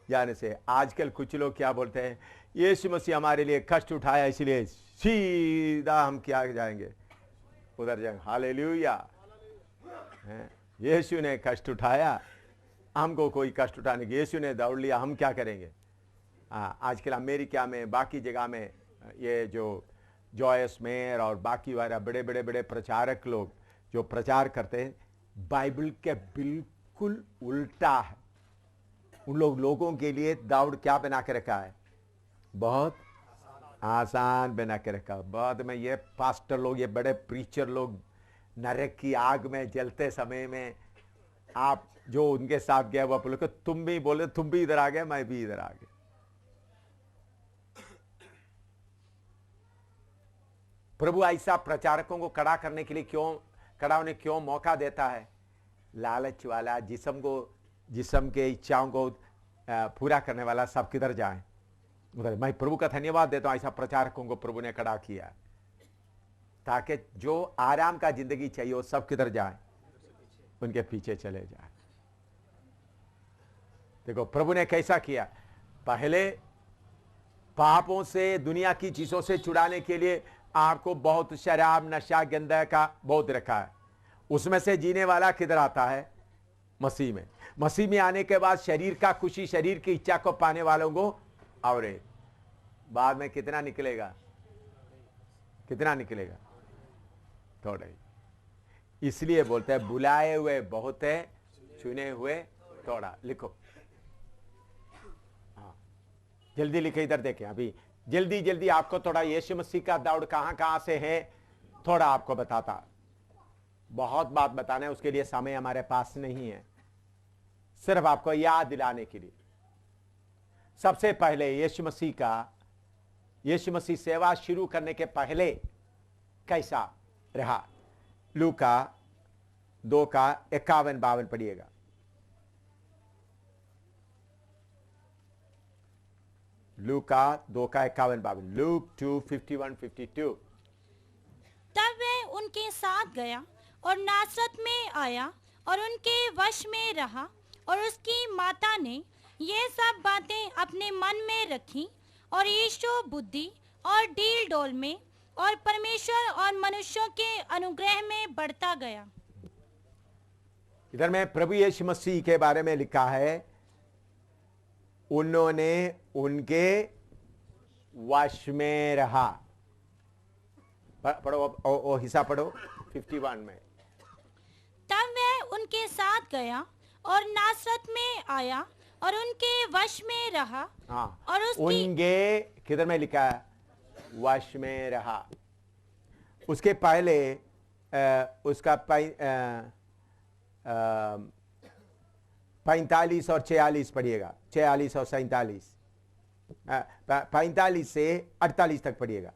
जाने से। आजकल कुछ लोग क्या बोलते हैं? यीशु मसीह हमारे लिए कष्ट उठाया, इसलिए सीधा हम क्या जाएंगे? उधर जाएंगे। हालेलुया। यीशु ने कष्ट उठाया, हमको कोई कष्ट उठाने की। यीशु ने दौड़ लिया, हम क्या करेंगे? आजकल अमेरिका में, बाकी जगह में, ये जो जॉयस मेयर और बाकी वाला बड़े प्रचारक लोग जो प्रचार करते हैं, बाइबल के बिल्कुल उल्टा है। उन लोगों के लिए दौड़ क्या बना के रखा है? बहुत आसान बना के रखा। बाद में ये पास्टर लोग, ये बड़े प्रीचर लोग नरक की आग में जलते समय में आप जो उनके साथ गए वो बोले कि तुम भी बोले, तुम भी इधर आ गए, मैं भी इधर आ गया। प्रभु ऐसा प्रचारकों को खड़ा करने के लिए खड़ा होने क्यों मौका देता है? लालच वाला, जिस्म के इच्छाओं को पूरा करने वाला सब किधर जाए उधर। मैं प्रभु का धन्यवाद देता हूं, ऐसा प्रचारकों को प्रभु ने खड़ा किया ताकि जो आराम का जिंदगी चाहिए वो सब किधर जाए, उनके पीछे चले जाए। देखो प्रभु ने कैसा किया। पहले पापों से, दुनिया की चीजों से छुड़ाने के लिए आपको बहुत शराब, नशा, गंदा का बहुत रखा है। उसमें से जीने वाला किधर आता है? मसीह में। मसीह में आने के बाद शरीर का खुशी, शरीर की इच्छा को पाने वालों को और बाद में कितना निकलेगा? कितना निकलेगा? थोड़ा ही। इसलिए बोलते हैं बुलाए हुए बहुत है, चुने हुए थोड़ा। लिखो, हाँ जल्दी लिखे, इधर देखें। अभी जल्दी जल्दी आपको थोड़ा यीशु मसीह का दौड़ कहां कहां से है थोड़ा आपको बताता। बहुत बात बताना है, उसके लिए समय हमारे पास नहीं है, सिर्फ आपको याद दिलाने के लिए। सबसे पहले यीशु मसीह सेवा शुरू करने के पहले कैसा रहा? लूका 2 का 51-52 पढ़िएगा। लूका 2 का 51-52। लूक 2:51-52। तब वह उनके साथ गया और नासरत में आया और उनके वश में रहा, और उसकी माता ने ये सब बातें अपने मन में रखी, और यीशु बुद्धि और डील डोल में और परमेश्वर और मनुष्यों के अनुग्रह में बढ़ता गया। इधर में प्रभु यीशु मसीह के बारे में लिखा है, उन्होंने उनके वश में रहा। पढ़ो वो हिस्सा पढ़ो 51 में। तब वह उनके साथ गया और नासरत में आया और उनके वश में रहा। हाँ, और उसकी उनके किधर में लिखा है? वश में रहा। उसके पहले उसका 45 और 46 पढ़िएगा। 46 और 47, 45 से 48 तक पढ़िएगा।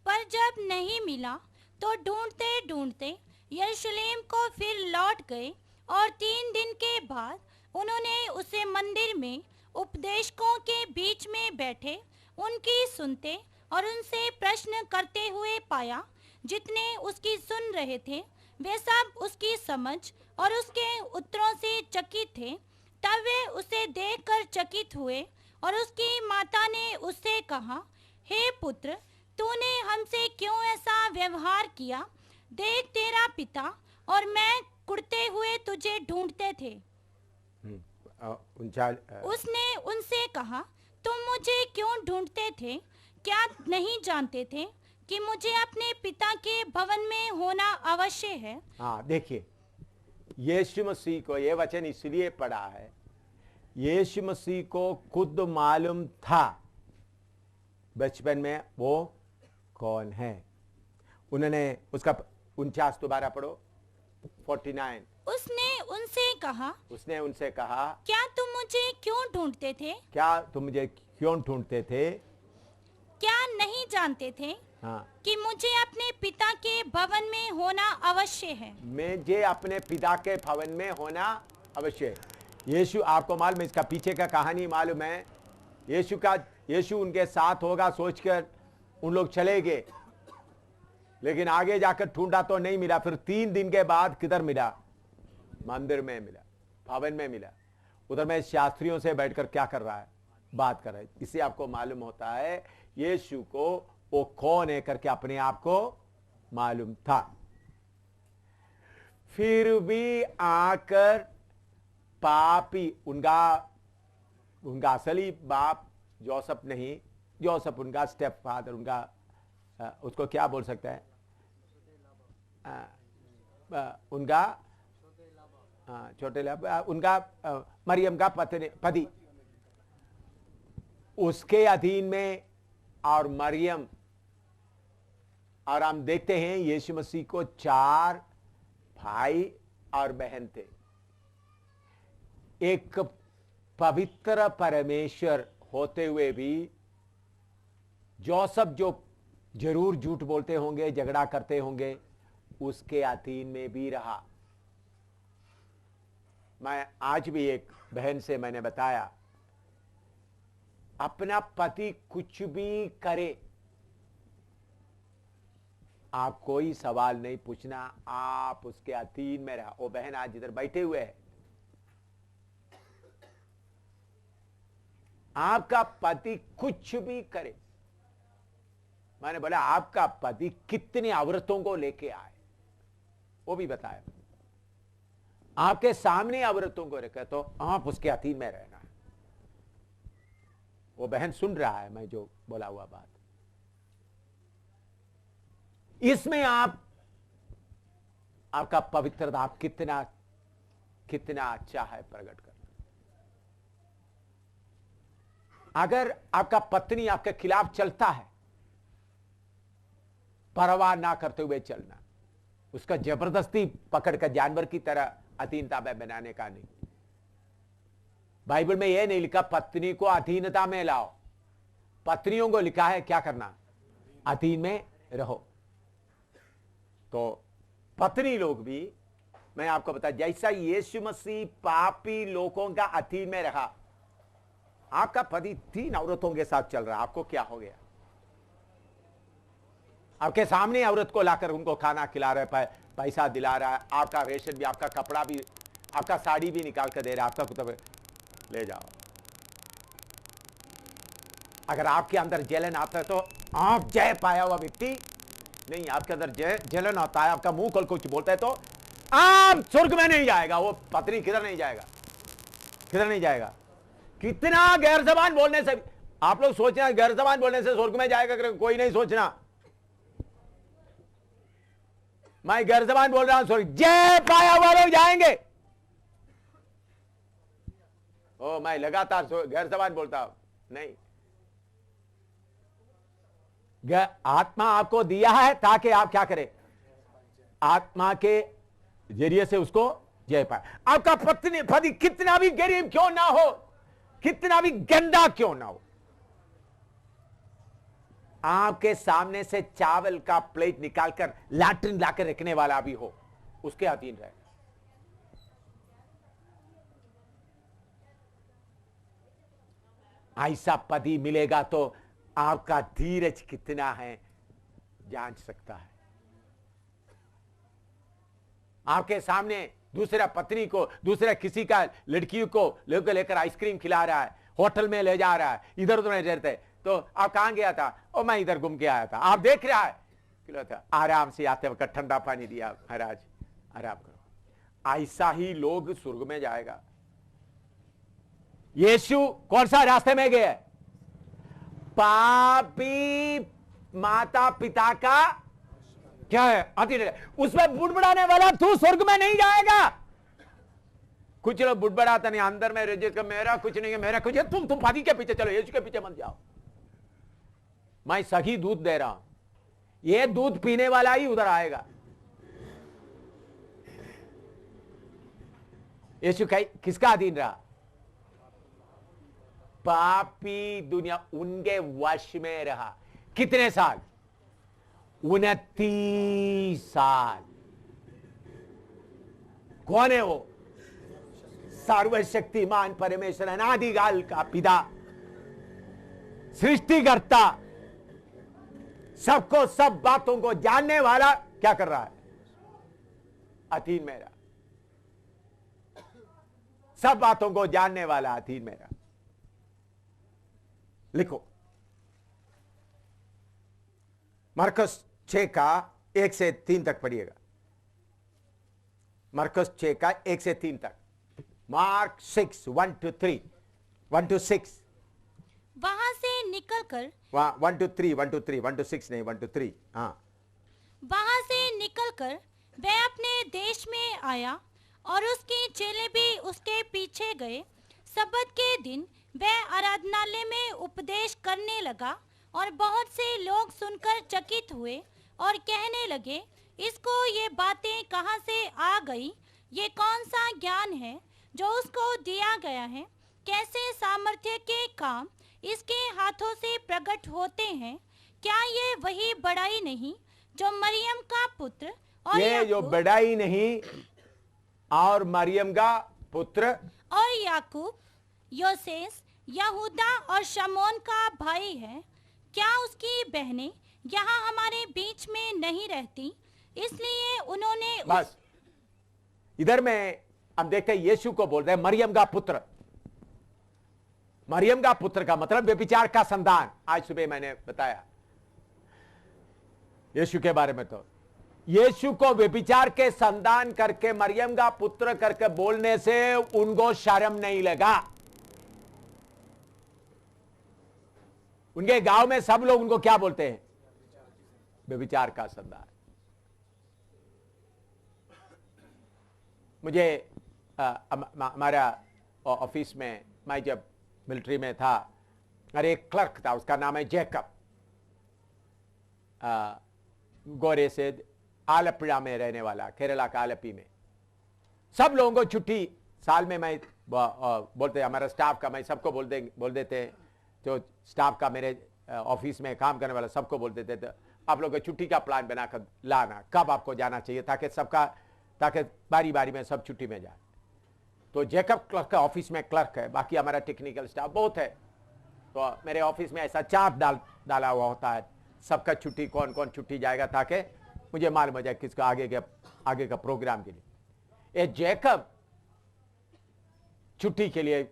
पर जब नहीं मिला तो ढूंढते ढूंढते यरूशलेम को फिर लौट गए, और 3 दिन के बाद उन्होंने उसे मंदिर में उपदेशकों के बीच में बैठे उनकी सुनते और उनसे प्रश्न करते हुए पाया। जितने उसकी सुन रहे थे वे सब उसकी समझ और उसके उत्तरों से चकित थे। तब वे उसे देखकर चकित हुए, और उसकी माता ने उससे कहा, हे पुत्र, तूने हमसे क्यों ऐसा व्यवहार किया? देख, तेरा पिता और मैं कुड़ते हुए तुझे ढूंढते थे। उसने उनसे कहा, तुम मुझे क्यों ढूंढते थे? क्या नहीं जानते थे कि मुझे अपने पिता के भवन में होना अवश्य है? हाँ, देखिए यीशु मसीह को ये वचन इसलिए पढ़ा है, यीशु मसीह को खुद मालूम था बचपन में वो कौन है। उन्होंने उसका 49 दोबारा पढ़ो 49। उसने उनसे कहा, क्या तुम मुझे क्यों ढूंढते थे? क्या तुम मुझे क्यों ढूंढते थे? क्या नहीं जानते थे हाँ, कि मुझे अपने पिता के भवन में होना अवश्य है? मुझे अपने पिता के भवन में होना अवश्य है। यीशु, आपको मालूम है, इसका पीछे का कहानी मालूम है। यीशु उनके साथ होगा सोचकर उन लोग चले गए, लेकिन आगे जाकर ढूंढा तो नहीं मिला। फिर 3 दिन के बाद किधर मिला? मंदिर में मिला, भवन में मिला। उधर में शास्त्रियों से बैठकर क्या कर रहा है? बात कर रहा है। इससे आपको मालूम होता है यीशु को वो कौन है करके अपने आप को मालूम था। फिर भी आकर पापी, उनका असली बाप जोसेफ नहीं, जोसेफ उनका स्टेप फादर, उनका उसको क्या बोल सकता है? उनका छोटे उनका मरियम का पति, उसके अधीन में। और मरियम, और हम देखते हैं यीशु मसीह को 4 भाई और बहन थे। एक पवित्र परमेश्वर होते हुए भी जोसेफ जो जरूर झूठ बोलते होंगे, झगड़ा करते होंगे, उसके अधीन में भी रहा। मैं आज भी एक बहन से मैंने बताया, अपना पति कुछ भी करे, आप कोई सवाल नहीं पूछना, आप उसके अधीन में रहा। वो बहन आज इधर बैठे हुए हैं। आपका पति कुछ भी करे, मैंने बोला आपका पति कितने औरतों को लेके आए, वो भी बताया। आपके सामने औरतों को रखे तो आप उसके अधीन में रहना। वो बहन सुन रहा है मैं जो बोला हुआ बात। इसमें आपका पवित्रता आप कितना कितना अच्छा है प्रकट कर। अगर आपका पत्नी आपके खिलाफ चलता है, परवाह ना करते हुए चलना, उसका जबरदस्ती पकड़कर जानवर की तरह अधीनता में बनाने का नहीं। बाइबल में यह नहीं लिखा पत्नी को अधीनता में लाओ, पत्नियों को लिखा है क्या करना, अधीन में रहो। तो पत्नी लोग भी, मैं आपको बता, जैसा यीशु मसीह पापी लोगों का अधीन में रहा, आपका पति 3 औरतों के साथ चल रहा, आपको क्या हो गया? आपके सामने औरत को लाकर उनको खाना खिला रहा है, पैसा दिला रहा है, आपका रेशन भी, आपका कपड़ा भी, आपका साड़ी भी निकाल कर दे रहा है, आपका कुछ ले जाओ। अगर आपके अंदर जलन आता है तो आप जय पाया हुआ व्यक्ति नहीं, आपके अंदर जलन आता है, आपका मुंह खोल कुछ बोलता है तो आप स्वर्ग में नहीं जाएगा। वो पत्नी किधर नहीं जाएगा, किधर नहीं जाएगा। कितना गैर जबान बोलने से, आप लोग सोचना गैर जबान बोलने से स्वर्ग में जाएगा, कोई नहीं सोचना। मैं गैर जबान बोल रहा हूं, स्वर्ग जय पाया हुआ लोग जाएंगे। ओ मैं लगातार गैर जबान बोलता हूं, नहीं। आत्मा आपको दिया है ताकि आप क्या करें, आत्मा के जरिए से उसको जय पाए। आपका पति कितना भी गरीब क्यों ना हो, कितना भी गंदा क्यों ना हो, आपके सामने से चावल का प्लेट निकालकर लैट्रिन लाकर रखने वाला भी हो, उसके अधीन रहे। ऐसा पति मिलेगा तो आपका धीरज कितना है जांच सकता है। आपके सामने दूसरा पत्नी को, दूसरा किसी का लड़की को लेकर आइसक्रीम खिला रहा है, होटल में ले जा रहा है, इधर उधर रहते, तो आप कहां गया था? ओ मैं इधर घूम के आया था। आप देख रहा है, आराम से आते वक्त ठंडा पानी दिया, महाराज आराम करो। ऐसा ही लोग स्वर्ग में जाएगा। यीशु कौन सा रास्ते में गए? पापी माता पिता का क्या है अधीन, उसमें बुड़बुड़ाने वाला तू स्वर्ग में नहीं जाएगा। कुछ लोग बुड़बुड़ाते नहीं, अंदर में रह, मेरा कुछ नहीं है, मेरा कुछ है, तुम पति के पीछे चलो, यीशु के पीछे मत जाओ। मैं सही दूध दे रहा हूं, ये दूध पीने वाला ही उधर आएगा। यीशु किसका अधीन रहा? पापी दुनिया, उनके वश में रहा। कितने साल? 29 साल। कौन है वो? सर्वशक्तिमान परमेश्वर, अनादिकाल का पिता, सृष्टिकर्ता, सबको सब बातों को जानने वाला क्या कर रहा है? अधीन में रहा। सब बातों को जानने वाला अधीन में रहा। लिखो मरकुस 6 का 1 से 3 तक पढ़िएगा। मरकुस 6 का 1 से 3 तक। Mark 6 1 to 3 1 to 6। वहां से निकलकर 1 to 3 1 to 3 1 to 6 नहीं 1 to 3। हाँ, वहां से निकलकर वह अपने देश में आया और उसके चेले भी उसके पीछे गए। सब्बत के दिन वह आराधनालय में उपदेश करने लगा और बहुत से लोग सुनकर चकित हुए और कहने लगे, इसको ये बातें कहाँ से आ गई? ये कौन सा ज्ञान है जो उसको दिया गया है? कैसे सामर्थ्य के काम इसके हाथों से प्रकट होते हैं? क्या ये वही बड़ाई नहीं जो मरियम का पुत्र और ये जो बड़ाई नहीं और मरियम का पुत्र और याकूब, योसेस, यहूदा और शमौन का भाई है? क्या उसकी बहनें यहाँ हमारे बीच में नहीं रहती? इसलिए उन्होंने बस इधर में अब देखते हैं, यीशु को बोल रहे हैं मरियम का पुत्र। मरियम का पुत्र का मतलब व्यभिचार का संतान। आज सुबह मैंने बताया यीशु के बारे में। तो यीशु को व्यभिचार के संतान करके मरियम का पुत्र करके बोलने से उनको शर्म नहीं लगा। उनके गांव में सब लोग उनको क्या बोलते हैं? व्यभिचार का संतान। मुझे हमारा ऑफिस में, मैं जब मिलिट्री में था, अरे एक क्लर्क था, उसका नाम है जैकब। गोरे से आलप्पा में रहने वाला, केरला का आलपी में। सब लोगों को छुट्टी साल में, मैं बोलते हमारा स्टाफ का, मैं सबको बोल देते, जो स्टाफ का मेरे ऑफिस में काम करने वाला सबको बोल देते थे, आप लोग छुट्टी का प्लान बनाकर लाना, कब आपको जाना चाहिए, ताकि बारी बारी में सब छुट्टी में जाए। तो जैकब क्लर्क का ऑफिस में क्लर्क है, बाकी हमारा टेक्निकल स्टाफ बहुत है। तो मेरे ऑफिस में ऐसा चार्ट डाला हुआ होता है, सबका छुट्टी, कौन कौन छुट्टी जाएगा, ताकि मुझे मालूम हो जाए किसका आगे का प्रोग्राम के लिए। ये जैकब छुट्टी के लिए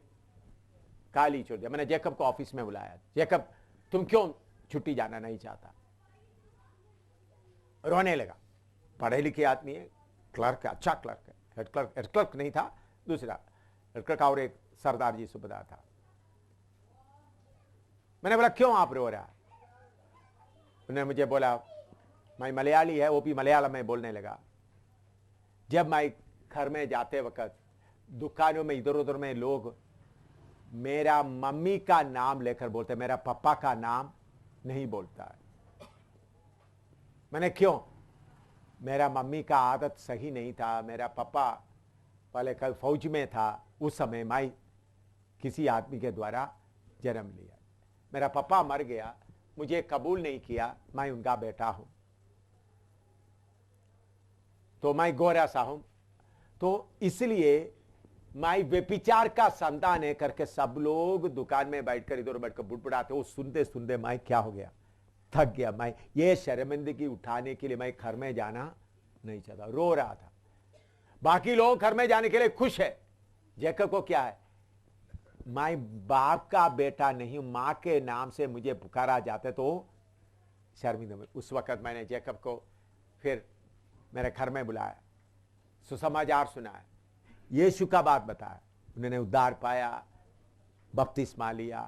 काली छोड़ दिया। मैंने जैकब को ऑफिस में बुलाया, जैकब तुम क्यों छुट्टी जाना नहीं चाहता? रोने लगा। पढ़े लिखे आदमी है, क्लर्क है, अच्छा क्लर्क है, हेड क्लर्क नहीं था, दूसरा हेड क्लर्क और एक सरदार जी सुबेदार था। मैंने बोला क्यों आप रो रहा? उन्होंने मुझे बोला मैं मलयाली है, वो भी मलयालम में बोलने लगा। जब मैं घर में जाते वक्त दुकानों में इधर उधर में लोग मेरा मम्मी का नाम लेकर बोलते, मेरा पापा का नाम नहीं बोलता है। मैंने क्यों? मेरा मम्मी का आदत सही नहीं था। मेरा पापा पहले कल फौज में था, उस समय मैं किसी आदमी के द्वारा जन्म लिया। मेरा पापा मर गया, मुझे कबूल नहीं किया, मैं उनका बेटा हूं, तो मैं गोरा सा हूं, तो इसलिए मैं व्यभिचार का संतान है करके सब लोग दुकान में बैठकर इधर बैठकर बुड़बुड़ाते। वो सुनते सुनते मैं क्या हो गया, थक गया। मैं ये शर्मिंदगी उठाने के लिए मैं घर में जाना नहीं चाहता, रो रहा था। बाकी लोग घर में जाने के लिए खुश है। जैकब को क्या है, मैं बाप का बेटा नहीं हूं, मां के नाम से मुझे पुकारा जाते तो शर्मिंदा में। उस वक्त मैंने जैकब को फिर मेरे घर में बुलाया, सुसमाचार सुनाया, यीशु का बात बताया। उन्होंने उद्धार पाया, बपतिस्मा लिया।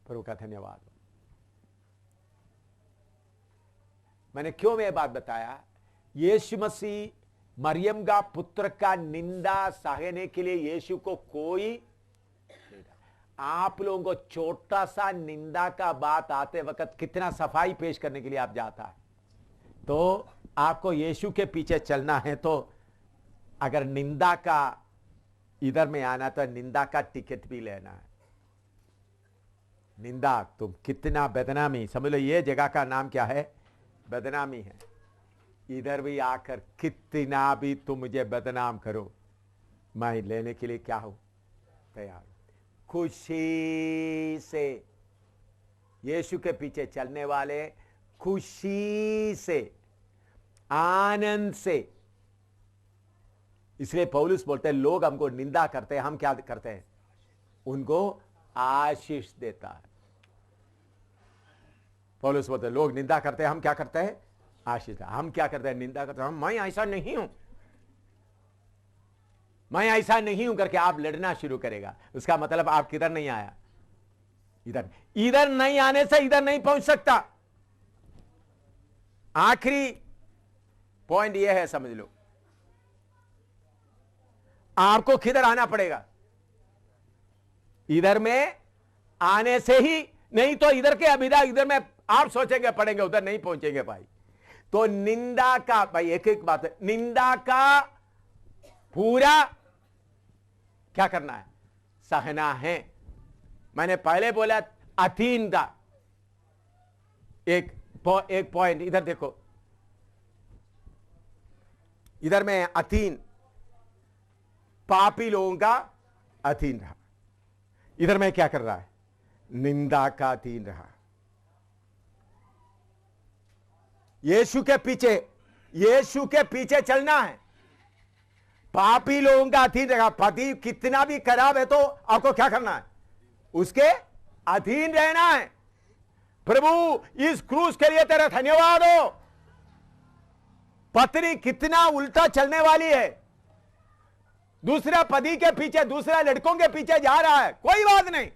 प्रभु का धन्यवाद। मैंने क्यों ये बात बताया? यीशु मसीह मरियम का पुत्र का निंदा सहने के लिए यीशु को कोई नहीं था। आप लोगों को छोटा सा निंदा का बात आते वक्त कितना सफाई पेश करने के लिए आप जाता है। तो आपको यीशु के पीछे चलना है, तो अगर निंदा का इधर में आना तो निंदा का टिकट भी लेना है। निंदा तुम कितना बदनामी, समझ लो ये जगह का नाम क्या है, बदनामी है। इधर भी आकर कितना भी तुम मुझे बदनाम करो, मैं लेने के लिए क्या हूं, तैयार। खुशी से यीशु के पीछे चलने वाले खुशी से, आनंद से। इसलिए पौलुस बोलते हैं लोग हमको निंदा करते हैं, हम क्या करते हैं, उनको आशीष देता है। पौलुस बोलते हैं लोग निंदा करते हैं, हम क्या करते हैं, आशीष। हम क्या करते हैं, निंदा करते हैं, मैं ऐसा नहीं हूं, मैं ऐसा नहीं हूं करके आप लड़ना शुरू करेगा। उसका मतलब आप किधर नहीं आया, इधर नहीं आने से इधर नहीं पहुंच सकता। आखिरी पॉइंट यह है, समझ लो, आपको किधर आना पड़ेगा, इधर में आने से ही, नहीं तो इधर के अभिधा इधर में आप सोचेंगे पड़ेंगे, उधर नहीं पहुंचेंगे भाई। तो निंदा का, भाई एक एक बात है, निंदा का पूरा क्या करना है? सहना है। मैंने पहले बोला अधीन था। एक पॉइंट इधर देखो, इधर में अधीन, पापी लोगों का अधीन रहा। इधर में क्या कर रहा है? निंदा का अधीन रहा। यीशु के पीछे चलना है। पापी लोगों का अधीन रहा। पति कितना भी खराब है तो आपको क्या करना है? उसके अधीन रहना है। प्रभु इस क्रूस के लिए तेरा धन्यवाद हो। पत्नी कितना उल्टा चलने वाली है, दूसरा पति के पीछे, दूसरा लड़कों के पीछे जा रहा है, कोई बात नहीं।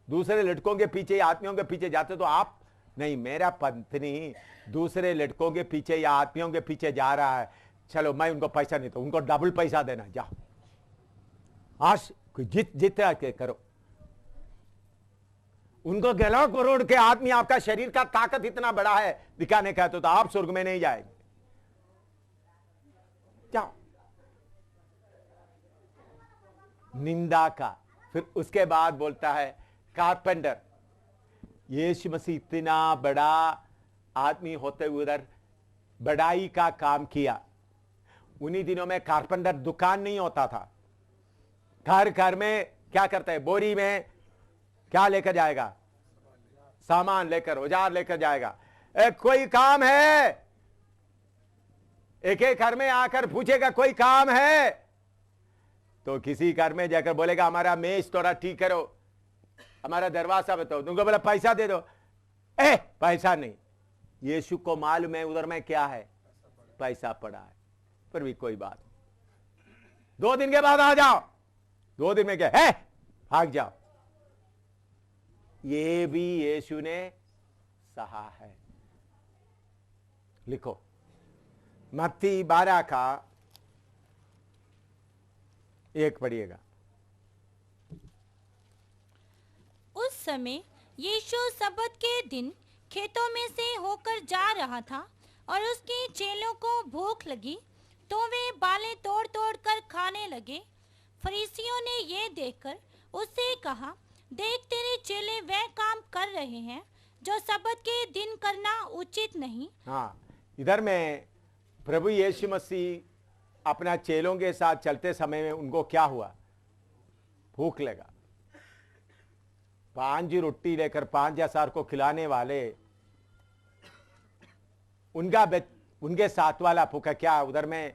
दूसरे लड़कों के पीछे या आदमियों के पीछे जाते तो आप नहीं, मेरा पत्नी दूसरे लड़कों के पीछे या आदमियों के पीछे जा रहा है, चलो मैं उनको पैसा नहीं तो उनको डबल पैसा देना, जाओ आज जितना करो। उनको 11 करोड़ के आदमी, आपका शरीर का ताकत इतना बड़ा है दिखाने का, तो आप स्वर्ग में नहीं जाएंगे। जाओ। निंदा का। फिर उसके बाद बोलता है कारपेंटर। यीशु मसीह इतना बड़ा आदमी होते हुए उधर बड़ाई का काम किया। उन्हीं दिनों में कारपेंटर दुकान नहीं होता था। घर घर में क्या करता है? बोरी में क्या लेकर जाएगा? सामान लेकर, औजार लेकर जाएगा। कोई काम है? एक एक घर में आकर पूछेगा कोई काम है? तो किसी घर में जाकर बोलेगा हमारा मेज थोड़ा ठीक करो, हमारा दरवाजा बताओ। तुमको बोला पैसा दे दो, पैसा नहीं। यीशु को मालूम है उधर में क्या है? पैसा पड़ा है, पर भी कोई बात। 2 दिन के बाद आ जाओ। 2 दिन में क्या है? भाग जाओ। ये भी यीशु ने सहा है। लिखो मत्ती 12 का 1 पढ़िएगा। उस समय यीशु सबत के दिन खेतों में से होकर जा रहा था और उसके चेलों को भूख लगी तो वे बालें तोड़ तोड़ कर खाने लगे। फरीसियों ने ये देखकर उससे कहा, देख तेरे चेले वह काम कर रहे हैं जो सबत के दिन करना उचित नहीं। हाँ, इधर में प्रभु यीशु मसीह अपना चेलों के साथ चलते समय में उनको क्या हुआ? भूख लगा। 5 रोटी लेकर 5,000 को खिलाने वाले उनके साथ वाला भूखा। क्या उधर में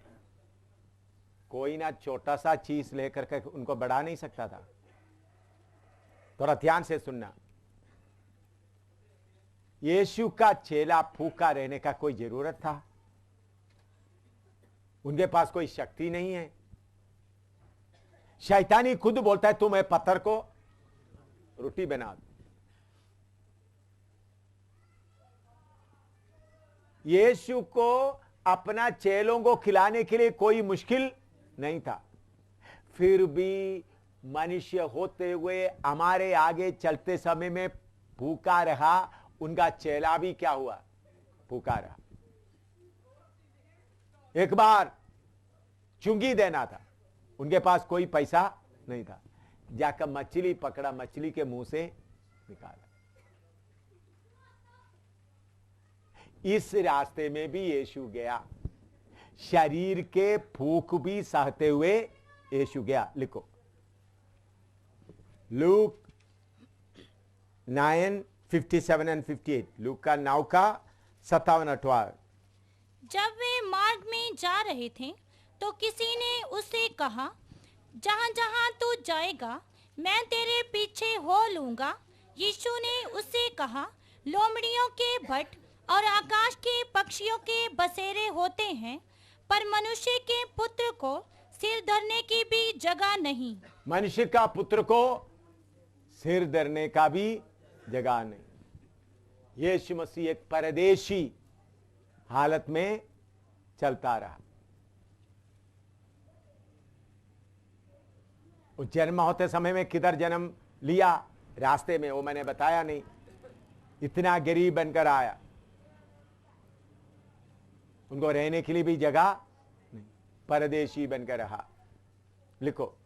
कोई ना छोटा सा चीज लेकर के उनको बढ़ा नहीं सकता था? थोड़ा ध्यान से सुनना। यीशु का चेला भूखा रहने का कोई जरूरत था? उनके पास कोई शक्ति नहीं है। शैतानी खुद बोलता है तुम पत्थर को रोटी बना दो। यीशु को अपना चेलों को खिलाने के लिए कोई मुश्किल नहीं था। फिर भी मनुष्य होते हुए हमारे आगे चलते समय में भूखा रहा। उनका चेला भी क्या हुआ? भूखा रहा। एक बार चुंगी देना था, उनके पास कोई पैसा नहीं था। जाकर मछली पकड़ा, मछली के मुंह से निकाला। इस रास्ते में भी यीशु गया। शरीर के भूख भी सहते हुए यीशु गया। लिखो लूक 9:57 और 58। लूक का 9 का 57-58। जब वे मार्ग में जा रहे थे तो किसी ने उससे कहा, जहाँ जहाँ तू जाएगा मैं तेरे पीछे हो लूंगा। यीशु ने उससे कहा, लोमड़ियों के भट्ट और आकाश के पक्षियों के बसेरे होते हैं, पर मनुष्य के पुत्र को सिर धरने की भी जगह नहीं। मनुष्य का पुत्र को सिर धरने का भी जगह नहीं। यीशु मसीह एक परदेशी हालत में चलता रहा। उस जन्म होते समय में किधर जन्म लिया? रास्ते में, वो मैंने बताया नहीं। इतना गरीब बनकर आया, उनको रहने के लिए भी जगह नहीं। परदेशी बनकर रहा। लिखो,